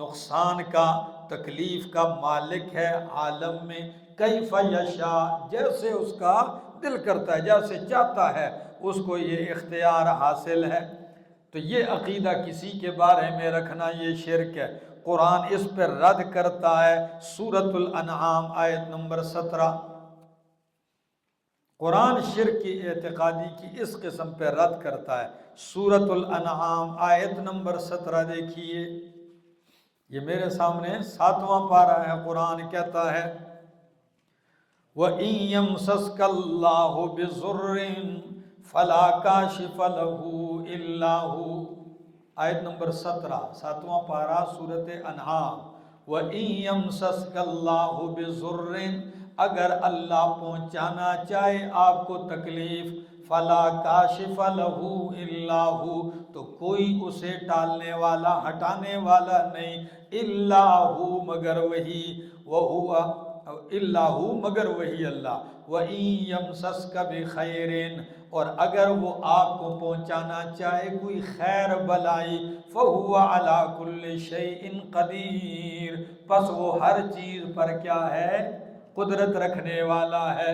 A: نقصان کا، تکلیف کا مالک ہے عالم میں، کیف یشاء، جیسے اس کا دل کرتا ہے، جیسے چاہتا ہے اس کو یہ اختیار حاصل ہے۔ تو یہ عقیدہ کسی کے بارے میں رکھنا یہ شرک ہے۔ قرآن اس پر رد کرتا ہے، سورۃ الانعام آیت نمبر 17۔ قرآن شرک کی اعتقادی کی اس قسم پہ رد کرتا ہے۔ سورۃ الانعام آیت نمبر 17 دیکھیے، یہ میرے سامنے 7واں پارہ ہے۔ قرآن کہتا ہے وَإِن يَمْسَسْكَ اللَّهُ بِضُرٍّ فَلَا كَاشِفَ لَهُ إِلَّا هُوَ، آیت نمبر 17، 7واں پارہ سورۃ انعام۔ وَإِن يَمْسَسْكَ اللَّهُ بِضُرٍّ، اگر اللہ پہنچانا چاہے آپ کو تکلیف، فَلَا كَاشِفَ لَهُ إِلَّا هُوَ، تو کوئی اسے ٹالنے والا، ہٹانے والا نہیں، إِلَّا هُوَ، مگر وہی، وَهُوَ اللہ مگر وہی اللہ۔ وَإِن يَمْسَسْكَ بِخَيْرٍ، اور اگر وہ آپ کو پہنچانا چاہے کوئی خیر بلائی، فَهُوَ عَلَى كُلِّ شَيْءٍ قَدِيرٌ، پس وہ ہر چیز پر کیا ہے؟ قدرت رکھنے والا ہے۔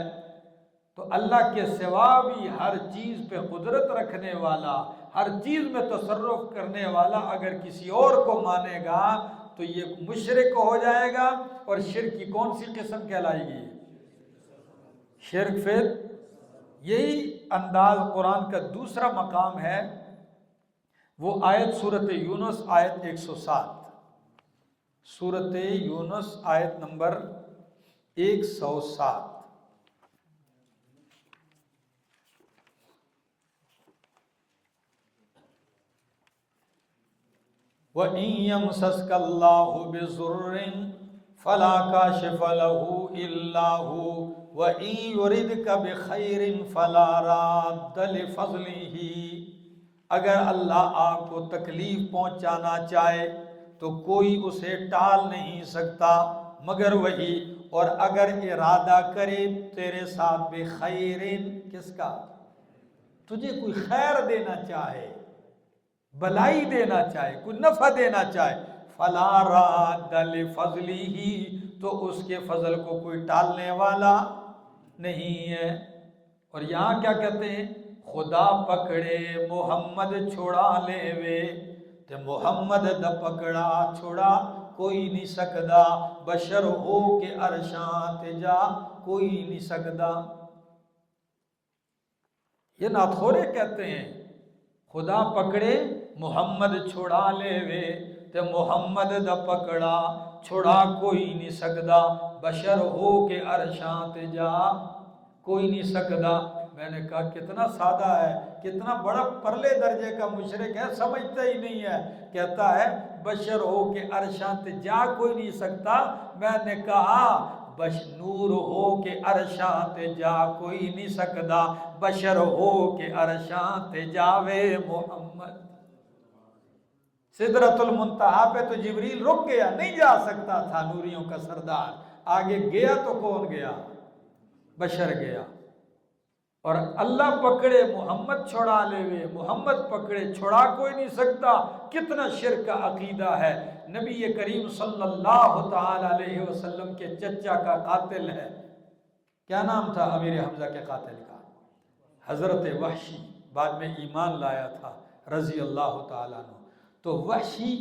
A: تو اللہ کے سوا بھی ہر چیز پہ قدرت رکھنے والا، ہر چیز میں تصرف کرنے والا اگر کسی اور کو مانے گا تو یہ مشرک ہو جائے گا۔ اور شرک کی کون سی قسم کہلائے گی؟ شرک فی، یہی انداز قرآن کا دوسرا مقام ہے، وہ آیت سورۃ یونس آیت 107، سورۃ یونس آیت نمبر 107۔ وَإِن يَمْسَسْكَ اللَّهُ بِضُرٍّ فَلَا كَاشِفَ لَهُ إِلَّا هُوَ وَإِن يُرِدْكَ بِخَيْرٍ فَلَا رَادَّ لِفَضْلِهِ، اگر اللہ آپ کو تکلیف پہنچانا چاہے تو کوئی اسے ٹال نہیں سکتا مگر وہی، اور اگر ارادہ کرے تیرے ساتھ بخیرن، کس کا؟ تجھے کوئی خیر دینا چاہے، بلائی دینا چاہے، کوئی نفع دینا چاہے، فَلَا رَادَّ لِفَضْلِهِ، تو اس کے فضل کو کوئی ٹالنے والا نہیں ہے۔ اور یہاں کیا کہتے ہیں؟ خدا پکڑے محمد چھوڑا لے وے، تے محمد دا پکڑا چھوڑا کوئی نہیں سکدا، بشر ہو کے عرشاں تے جا کوئی نہیں سکدا۔ یہ ناتھورے کہتے ہیں خدا پکڑے محمد چھوڑا لے وے، تے محمد دا پکڑا چھوڑا کوئی نہیں سکدا، بشر ہو کے عرشاں تے جا کوئی نہیں سکدا۔ میں نے کہا کتنا سادہ ہے، کتنا بڑا پرلے درجے کا مشرک ہے، سمجھتا ہی نہیں ہے۔ کہتا ہے بشر ہو کے عرشاں تے جا کوئی نہیں سکتا۔ میں نے کہا نور ہو کے عرشاں تے جا کوئی نہیں سکدا، بشر ہو کے عرشاں تے جاوے محمد۔ سدرۃ المنتہا پہ تو جبریل رک گیا، نہیں جا سکتا تھا نوریوں کا سردار، آگے گیا تو کون گیا؟ بشر گیا۔ اور اللہ پکڑے محمد چھوڑا لے وے، محمد پکڑے چھوڑا کوئی نہیں سکتا۔ کتنا شرک کا عقیدہ ہے۔ نبی کریم صلی اللہ تعالی علیہ وسلم کے چچا کا قاتل ہے، کیا نام تھا امیر حمزہ کے قاتل کا؟ حضرت وحشی، بعد میں ایمان لایا تھا رضی اللہ تعالیٰ عنہ۔ تو وحشی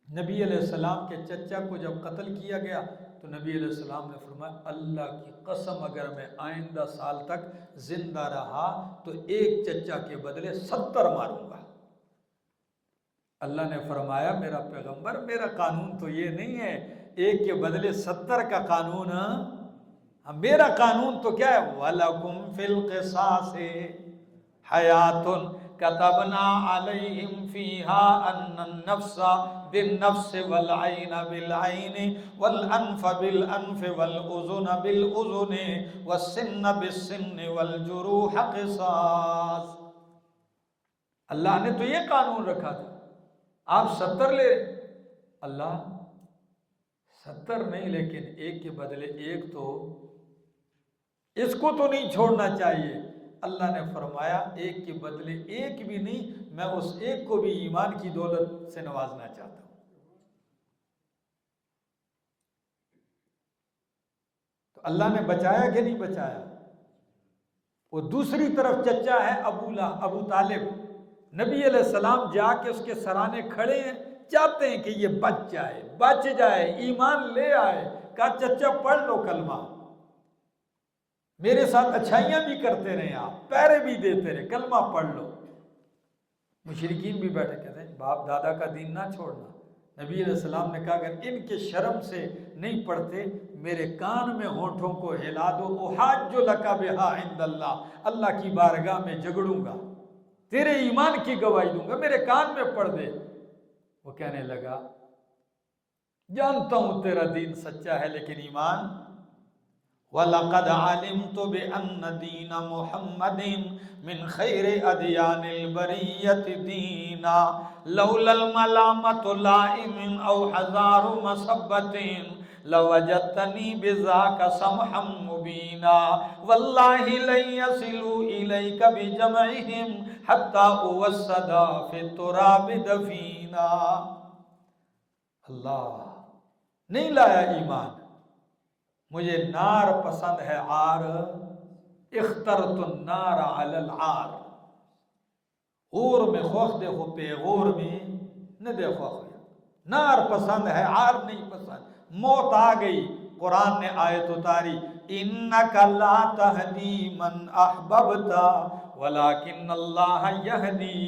A: نبی علیہ السلام کے چچا کو جب قتل کیا گیا تو نبی علیہ السلام نے فرمایا اللہ کی قسم اگر میں آئندہ سال تک زندہ رہا تو ایک چچا کے بدلے 70 ماروں گا۔ اللہ نے فرمایا میرا پیغمبر میرا قانون تو یہ نہیں ہے ایک کے بدلے 70 کا قانون، میرا قانون تو کیا ہے وَلَكُمْ فِي الْقِصَاصِ حَيَاتٌ كَتَبْنَا عَلَيْهِمْ فِيهَا أَنَّ النَّفْسَ بِالنَّفْسِ وَالْعَيْنَ بِالْعَيْنِ وَالْأَنْفَ بِالْأَنْفِ وَالْأُذُنَ بِالْأُذُنِ وَالسِّنَّ بِالسِّنِّ وَالْجُرُوحَ قِصَاص۔ اللہ نے تو یہ قانون رکھا تھا، آپ 70 لے، اللہ 70 نہیں لیکن ایک کے بدلے ایک تو اس کو تو نہیں چھوڑنا چاہیے۔ اللہ نے فرمایا ایک کے بدلے ایک بھی نہیں، میں اس ایک کو بھی ایمان کی دولت سے نوازنا چاہتا ہوں۔ تو اللہ نے بچایا کہ نہیں بچایا؟ وہ دوسری طرف چچا ہے ابو طالب، نبی علیہ السلام جا کے اس کے سرانے کھڑے ہیں، چاہتے ہیں کہ یہ بچ جائے ایمان لے آئے، کہا چچا پڑھ لو کلمہ، میرے ساتھ اچھائیاں بھی کرتے رہے، آپ پیرے بھی دیتے رہے، کلمہ پڑھ لو۔ مشرکین بھی بیٹھے کہتے ہیں باپ دادا کا دین نہ چھوڑنا۔ نبی علیہ السلام نے کہا اگر ان کے شرم سے نہیں پڑھتے میرے کان میں ہونٹوں کو ہلا دو، احاج لک بہا عند اللہ، اللہ کی بارگاہ میں جھگڑوں گا، تیرے ایمان کی گواہی دوں گا، میرے کان میں پڑھ دے۔ وہ کہنے لگا جانتا ہوں تیرا دین سچا ہے لیکن ایمان وَلَقَدْ عَلِمْتُ بِأَنَّ دِينَ مُحَمَّدٍ مِّنْ خَيْرِ أَدْيَانِ الْبَرِيَّةِ دِينًا لَوْلَا الْمَلَامَةُ لَائِمٍ أَوْ حَذَارُ مَصَبَّةٍ لَوَجَدْتَنِي بِذَاكَ سَمْحًا مُبِينًا وَاللَّهِ لَن يَصِلُوا إِلَيْكَ بِجَمْعِهِمْ حَتَّى أُوَسَّدَ فِي التُّرَابِ دَفِينًا۔ اللہ نہیں لایا ایمان، مجھے نار پسند ہے عار، اخترت النار علی العار، غور میں خوخ دیکھو پہ غور میں نہ دیکھو، نار پسند ہے عار نہیں پسند۔ موت آ گئی، قرآن نے آیت اتاری انک لا تہدی من احببت ولکن اللہ یہدی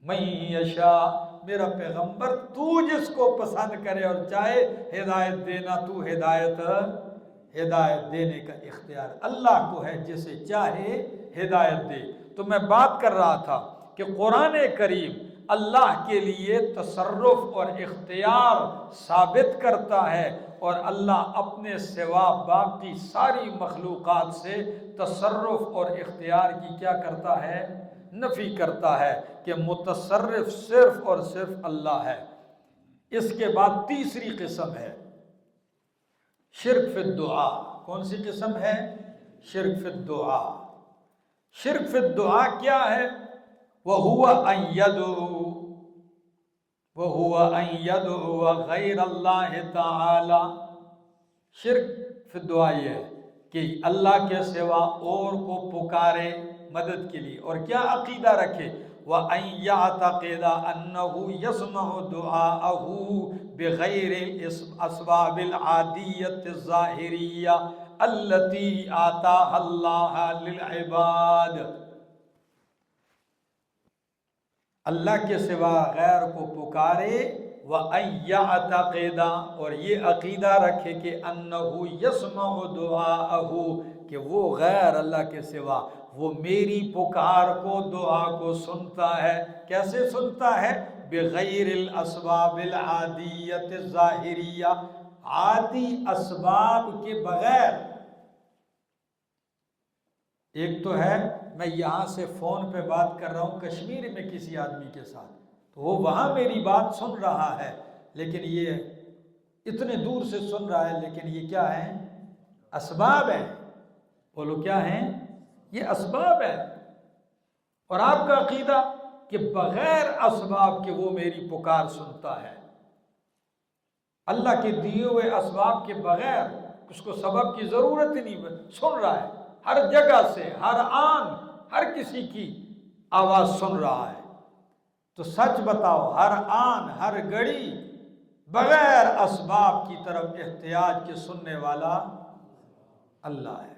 A: من یشاء، میرا پیغمبر تو جس کو پسند کرے اور چاہے ہدایت دینا، تو ہدایت دینے کا اختیار اللہ کو ہے، جسے چاہے ہدایت دے۔ تو میں بات کر رہا تھا کہ قرآن کریم اللہ کے لیے تصرف اور اختیار ثابت کرتا ہے، اور اللہ اپنے سوا باقی ساری مخلوقات سے تصرف اور اختیار کی کیا کرتا ہے؟ نفی کرتا ہے کہ متصرف صرف اور صرف اللہ ہے۔ اس کے بعد تیسری قسم ہے شرک فی الدعا۔ کون سی قسم ہے؟ شرک فی الدعا۔ شرک فی الدعا کیا ہے؟ وَهُوَ أَن يَدْعُوَ غَيْرَ اللَّهِ تَعَالَى۔ شرک فی الدعا یہ ہے کہ اللہ کے سوا اور کو پکارے مدد کے لیے، اور کیا عقیدہ رکھے؟ وَأَن يَعْتَقِدَ أَنَّهُ يَسْمَعُ دُعَاءَهُ بِغَيْرِ الْأَسْبَابِ الْعَادِيَّةِ الظَّاهِرِيَّةِ الَّتِي آتَاهَا اللَّهُ لِلْعِبَادِ۔ اللہ کے سوا غیر کو پکارے، وَأَن يَعْتَقِدَ، اور یہ عقیدہ رکھے کہ أَنَّهُ يَسْمَعُ دُعَاءَهُ، کہ وہ غیر اللہ کے سوا وہ میری پکار کو، دعا کو سنتا ہے۔ کیسے سنتا ہے؟ بغیر الاسباب العادیت الظاہریہ، عادی اسباب کے بغیر۔ ایک تو ہے میں یہاں سے فون پہ بات کر رہا ہوں کشمیر میں کسی آدمی کے ساتھ، تو وہ وہاں میری بات سن رہا ہے، لیکن یہ اتنے دور سے سن رہا ہے، لیکن یہ کیا ہے؟ اسباب ہیں۔ بولو کیا ہیں؟ یہ اسباب ہے۔ اور آپ کا عقیدہ کہ بغیر اسباب کے وہ میری پکار سنتا ہے، اللہ کے دیے ہوئے اسباب کے بغیر اس کو سبب کی ضرورت ہی نہیں، سن رہا ہے ہر جگہ سے، ہر آن ہر کسی کی آواز سن رہا ہے۔ تو سچ بتاؤ، ہر آن ہر گھڑی بغیر اسباب کی طرف احتیاج کے سننے والا اللہ ہے۔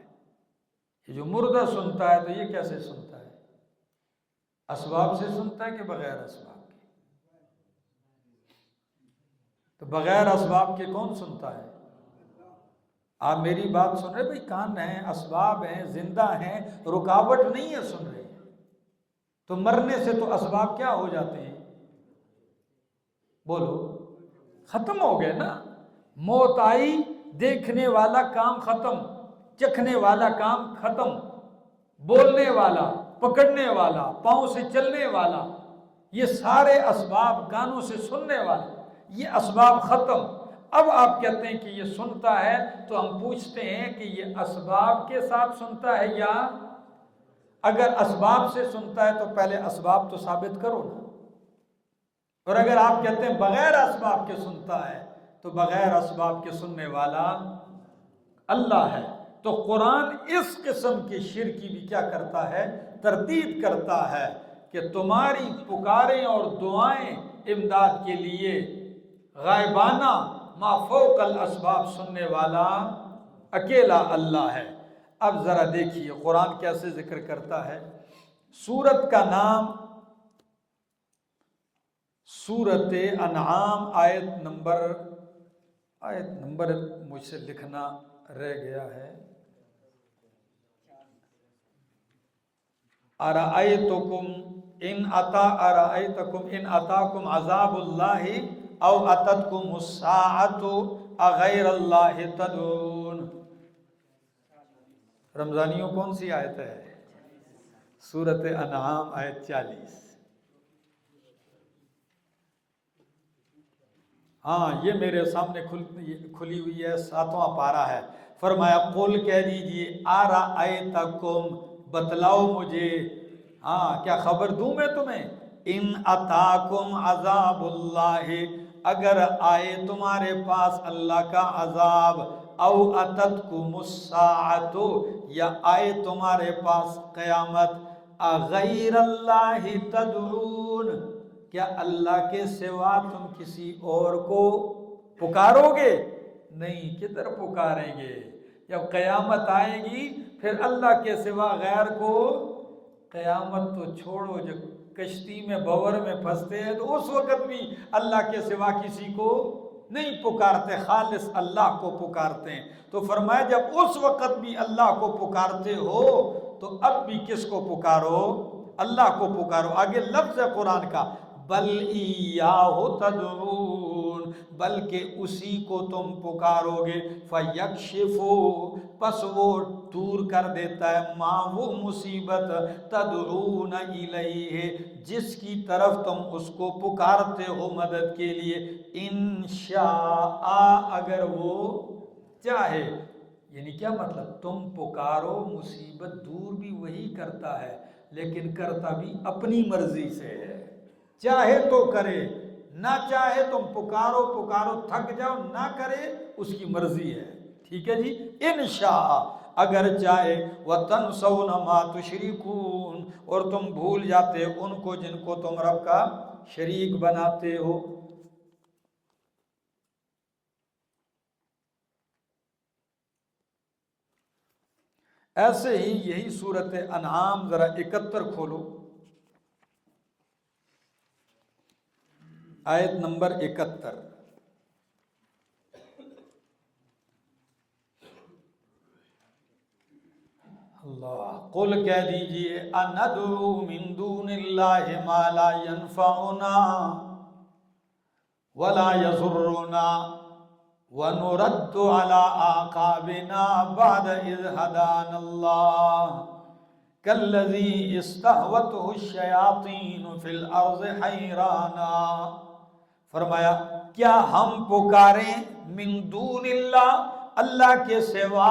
A: یہ جو مردہ سنتا ہے تو یہ کیسے سنتا ہے؟ اسباب سے سنتا ہے کہ بغیر اسباب کے؟ تو بغیر اسباب کے کون سنتا ہے؟ آپ میری بات سن رہے بھائی، کان ہیں، اسباب ہیں، زندہ ہیں، رکاوٹ نہیں ہے، سن رہے ہیں۔ تو مرنے سے تو اسباب کیا ہو جاتے ہیں؟ بولو، ختم ہو گئے نا۔ موت آئی، دیکھنے والا کام ختم، چکھنے والا کام ختم، بولنے والا، پکڑنے والا، پاؤں سے چلنے والا، یہ سارے اسباب، کانوں سے سننے والا، یہ اسباب ختم۔ اب آپ کہتے ہیں کہ یہ سنتا ہے، تو ہم پوچھتے ہیں کہ یہ اسباب کے ساتھ سنتا ہے یا اگر اسباب سے سنتا ہے تو پہلے اسباب تو ثابت کرو نا۔ اور اگر آپ کہتے ہیں بغیر اسباب کے سنتا ہے تو بغیر اسباب کے سننے والا اللہ ہے۔ تو قرآن اس قسم کی شرک کی بھی کیا کرتا ہے؟ تردید کرتا ہے کہ تمہاری پکاریں اور دعائیں امداد کے لیے غائبانہ ما فوق الاسباب سننے والا اکیلا اللہ ہے۔ اب ذرا دیکھیے قرآن کیسے ذکر کرتا ہے۔ سورت کا نام سورت انعام، آیت نمبر مجھ سے لکھنا رہ گیا ہے۔ ارأیتکم ان اتاکم عذاب اللہ او اتتکم الساعۃ اغیر اللہ تدعون۔ رمضانیوں کون سی آیت ہے؟ سورت انعام آیت 40۔ ہاں، یہ میرے سامنے کھلی ہوئی ہے، 7واں پارہ ہے۔ فرمایا قل کہہ دیجئے ارأیتکم، بتلاؤ مجھے، ہاں کیا خبر دوں میں تمہیں، ان اتاکم عذاب اللہ، اگر آئے تمہارے پاس اللہ کا عذاب، او اتتکم الساعۃ، یا آئے تمہارے پاس قیامت، اغیر اللہ تدعون، کیا اللہ کے سوا تم کسی اور کو پکارو گے؟ نہیں، کدھر پکاریں گے؟ جب قیامت آئے گی پھر اللہ کے سوا غیر کو، قیامت تو چھوڑو، جب کشتی میں بور میں پھنستے ہیں تو اس وقت بھی اللہ کے سوا کسی کو نہیں پکارتے، خالص اللہ کو پکارتے ہیں۔ تو فرمایا جب اس وقت بھی اللہ کو پکارتے ہو تو اب بھی کس کو پکارو؟ اللہ کو پکارو۔ آگے لفظ ہے قرآن کا بل ایاہ تدعون، بلکہ اسی کو تم پکارو گے، فیکشفو، پس وہ دور کر دیتا ہے، ما، وہ مصیبت، تدعون الیہ، جس کی طرف تم اس کو پکارتے ہو مدد کے لیے، انشاء، اگر وہ چاہے۔ یعنی کیا مطلب؟ تم پکارو، مصیبت دور بھی وہی کرتا ہے، لیکن کرتا بھی اپنی مرضی سے ہے، چاہے تو کرے، نہ چاہے تم پکارو تھک جاؤ، نہ کرے، اس کی مرضی ہے۔ ٹھیک ہے جی، انشاء، اگر چاہے، وَتَنْسَوْنَ مَا تُشْرِكُونَ، اور تم بھول جاتے ان کو جن کو تم رب کا شریک بناتے ہو۔ ایسے ہی یہی سورت انعام ذرا 71 کھولو، آیت نمبر 71۔ اللہ، قل کہہ دیجئے اندعو من دون اللہ ما لا ينفعنا ولا يضرنا ونرد على اعقابنا بعد اذ هدانا اللہ كالذي استهوته الشياطين في الارض حیرانا۔ فرمایا کیا ہم پکاریں من دون اللہ، اللہ کے سوا،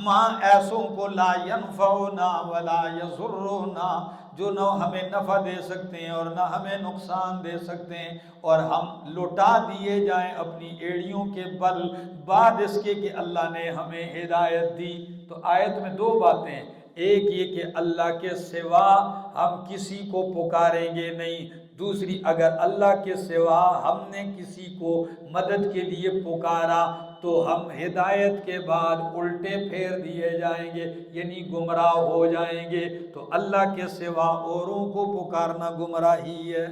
A: ماں ایسوں کو، لا ینفعنا ولا یضرنا، جو نہ ہمیں نفع دے سکتے ہیں اور نہ ہمیں نقصان دے سکتے ہیں، اور ہم لوٹا دیے جائیں اپنی ایڑیوں کے بل بعد اس کے کہ اللہ نے ہمیں ہدایت دی۔ تو آیت میں دو باتیں ہیں، ایک یہ کہ اللہ کے سوا ہم کسی کو پکاریں گے نہیں، دوسری اگر اللہ کے سوا ہم نے کسی کو مدد کے لیے پکارا تو ہم ہدایت کے بعد الٹے پھیر دیے جائیں گے، یعنی گمراہ ہو جائیں گے۔ تو اللہ کے سوا اوروں کو پکارنا گمراہی ہے،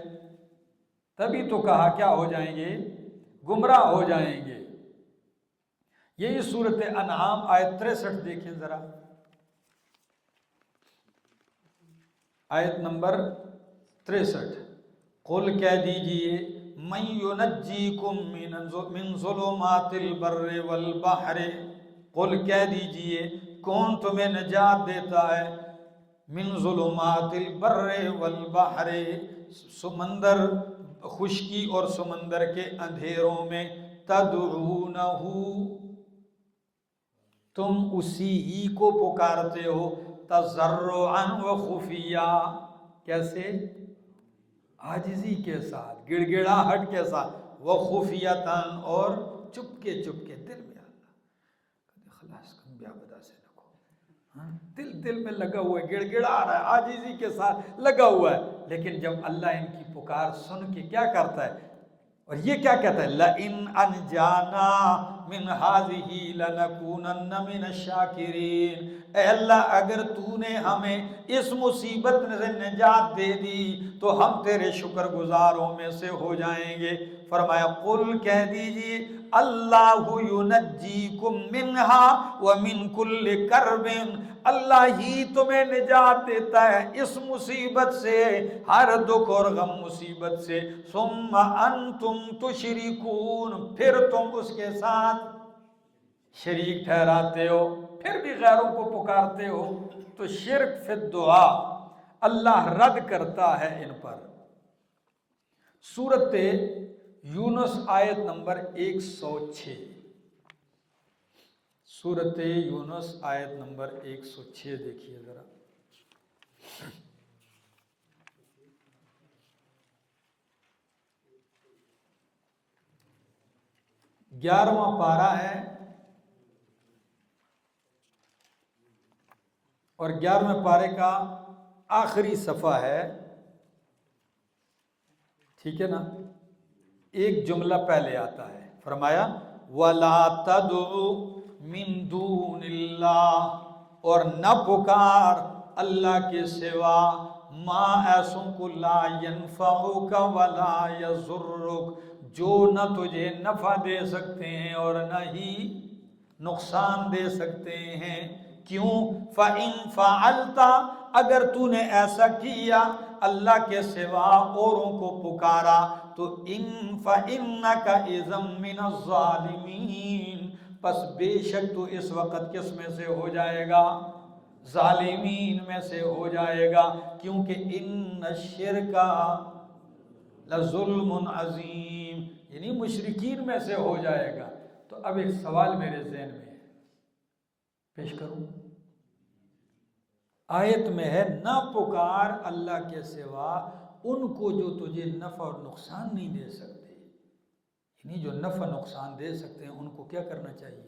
A: تبھی تو کہا کیا ہو جائیں گے؟ گمراہ ہو جائیں گے۔ یہی سورۃ انعام آیت 63 دیکھیں ذرا، آیت نمبر 63، قل کہہ دیجئے من ینجیکم من ظلمات البر والبحر، قل کہہ دیجئے کون تمہیں نجات دیتا ہے، من ظلمات البر والبحر، سمندر خشکی اور سمندر کے اندھیروں میں، تدعونہ، تم اسی ہی کو پکارتے ہو، تضرعا و خفیہ، کیسے؟ عاجزی کے ساتھ، گڑ گڑاہٹ کے ساتھ، وہ خفیتاً، اور چپکے چپکے دل میں، اللہ خلاص کم بیا بدا سے نکو، دل میں لگا ہوا ہے، گڑ گڑا رہا ہے، عاجزی کے ساتھ لگا ہوا ہے، لیکن جب اللہ ان کی پکار سن کے کیا کرتا ہے، اور یہ کیا کہتا ہے، لَإِنْ أَنْجَانَا مِنْ هَذِهِ لَنَكُونَنَّ مِنَ الشَّاكِرِينَ، اے اللہ اگر تو نے ہمیں اس مصیبت سے نجات دے دی تو ہم تیرے شکر گزاروں میں سے ہو جائیں گے۔ فرمایا قل کہہ دیجئے اللہ ینجیکم منہا ومن کل کرب، اللہ ہی تمہیں نجات دیتا ہے اس مصیبت سے، ہر دکھ اور غم مصیبت سے، ثم انتم تشرکون، پھر تم اس کے ساتھ شریک ٹھہراتے ہو، پھر بھی غیروں کو پکارتے ہو، تو شرک فی الدعا اللہ رد کرتا ہے ان پر۔ سورۃ یونس آیت نمبر 106، سورۃ یونس آیت نمبر 106 دیکھیے ذرا، 11واں پارہ ہے اور 11ویں پارے کا آخری صفحہ ہے، ٹھیک ہے نا؟ ایک جملہ پہلے آتا ہے، فرمایا وَلَا تَدْعُ مِن دُونِ اللَّهِ، اور نہ پکار اللہ کے سوا ما ایسوں کو لا ينفعک ولا یضرک، جو نہ تجھے نفع دے سکتے ہیں اور نہ ہی نقصان دے سکتے ہیں۔ کیوں؟ فَإِن فَعَلْتَ، اگر تو نے ایسا کیا اللہ کے سوا اوروں کو پکارا تو فَإِنَّكَ إِذًا مِّنَ الظَّالِمِينَ، پس بے شک تو اس وقت کس میں سے ہو جائے گا؟ ظالمین میں سے ہو جائے گا، کیونکہ ان الشرک لظلم عظیم، یعنی مشرکین میں سے ہو جائے گا۔ تو اب ایک سوال میرے ذہن میں پیش کروں، آیت میں ہے نہ پکار اللہ کے سوا ان کو جو تجھے نفع اور نقصان نہیں دے سکتے، یعنی جو نفع نقصان دے سکتے ہیں ان کو کیا کرنا چاہیے؟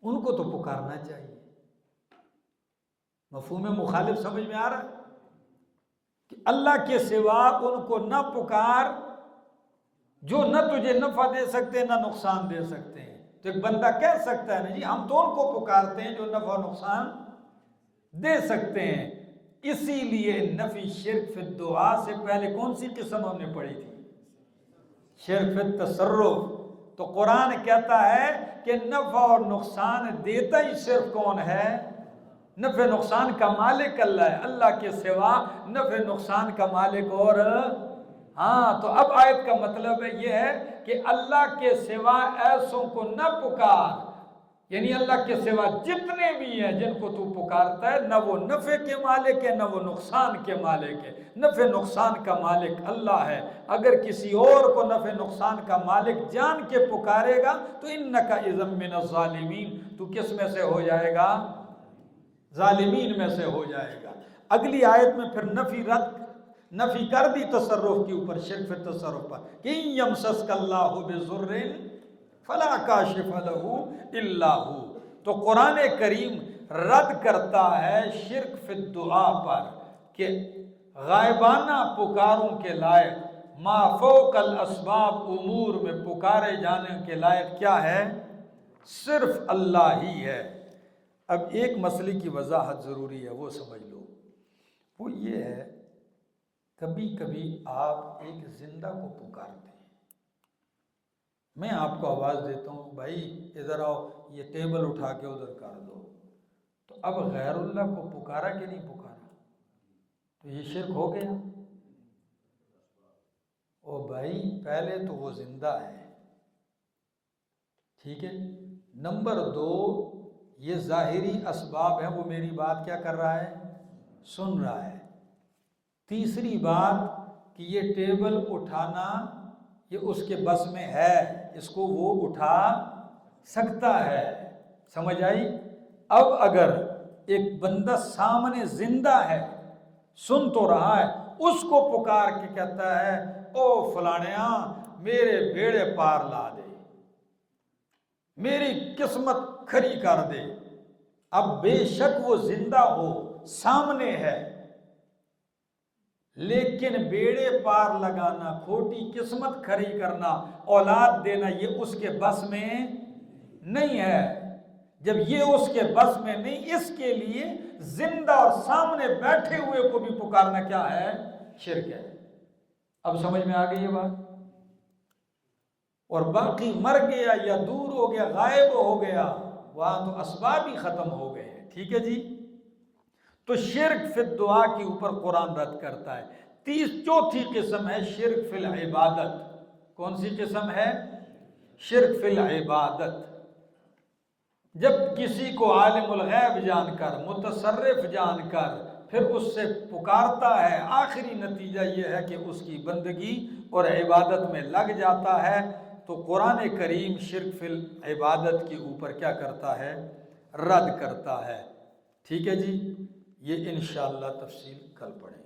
A: ان کو تو پکارنا چاہیے۔ مفہوم مخالف سمجھ میں آ رہا ہے کہ اللہ کے سوا ان کو نہ پکار جو نہ تجھے نفع دے سکتے نہ نقصان دے سکتے ہیں۔ تو ایک بندہ کہہ سکتا ہے نا جی ہم تو ان کو پکارتے ہیں جو نفع و نقصان دے سکتے ہیں۔ اسی لیے نفی شرک فی الدعا سے پہلے کون سی قسم ہم نے پڑھی تھی؟ شرک فی التصرف۔ تو قرآن کہتا ہے کہ نفع اور نقصان دیتا ہی صرف کون ہے؟ نفع نقصان کا مالک اللہ ہے، اللہ کے سوا نفع نقصان کا مالک اور ہاں۔ تو اب آیت کا مطلب یہ ہے کہ اللہ کے سوا ایسوں کو نہ پکار، یعنی اللہ کے سوا جتنے بھی ہیں جن کو تو پکارتا ہے نہ وہ نفع کے مالک ہے نہ وہ نقصان کے مالک ہے۔ نفع نقصان کا مالک اللہ ہے، اگر کسی اور کو نفع نقصان کا مالک جان کے پکارے گا تو انکا اذا من الظالمین، تو کس میں سے ہو جائے گا؟ ظالمین میں سے ہو جائے گا۔ اگلی آیت میں پھر نفی کر دی تصرف کے اوپر، شرک فی تصرف پر، کہ یمسسک اللہ بضر فلا کاشف لہ الا ہو۔ تو قرآن کریم رد کرتا ہے شرک فی الدعا پر کہ غائبانہ پکاروں کے لائق، ما فوق الاسباب امور میں پکارے جانے کے لائق کیا ہے؟ صرف اللہ ہی ہے۔ اب ایک مسئلے کی وضاحت ضروری ہے، وہ سمجھ لو۔ وہ یہ ہے، کبھی کبھی آپ ایک زندہ کو پکارتے ہیں، میں آپ کو آواز دیتا ہوں بھائی ادھر آؤ، یہ ٹیبل اٹھا کے ادھر کر دو، تو اب غیر اللہ کو پکارا کہ نہیں پکارا؟ تو یہ شرک ہو گیا۔ او بھائی پہلے تو وہ زندہ ہے، ٹھیک ہے، نمبر دو یہ ظاہری اسباب ہیں، وہ میری بات کیا کر رہا ہے؟ سن رہا ہے۔ تیسری بات کہ یہ ٹیبل اٹھانا یہ اس کے بس میں ہے، اس کو وہ اٹھا سکتا ہے، سمجھ آئی؟ اب اگر ایک بندہ سامنے زندہ ہے، سن تو رہا ہے، اس کو پکار کے کہتا ہے او فلانیاں میرے بیڑے پار لا دے، میری قسمت کھری کر دے، اب بے شک وہ زندہ ہو، سامنے ہے، لیکن بیڑے پار لگانا، کھوٹی قسمت کھری کرنا، اولاد دینا یہ اس کے بس میں نہیں ہے۔ جب یہ اس کے بس میں نہیں، اس کے لیے زندہ اور سامنے بیٹھے ہوئے کو بھی پکارنا کیا ہے؟ شرک ہے۔ اب سمجھ میں آ گئی یہ بات؟ اور باقی مر گیا یا دور ہو گیا، غائب ہو گیا، وہاں تو اسباب ہی ختم ہو گئے ہیں، ٹھیک ہے جی؟ تو شرک فی الدعا کے اوپر قرآن رد کرتا ہے۔ چوتھی قسم ہے شرک فی العبادت۔ کون سی قسم ہے؟ شرک فی العبادت۔ جب کسی کو عالم الغیب جان کر، متصرف جان کر، پھر اس سے پکارتا ہے، آخری نتیجہ یہ ہے کہ اس کی بندگی اور عبادت میں لگ جاتا ہے، تو قرآن کریم شرک فی العبادت کے اوپر کیا کرتا ہے؟ رد کرتا ہے، ٹھیک ہے جی؟ یہ انشاءاللہ تفصیل کل پڑھیں۔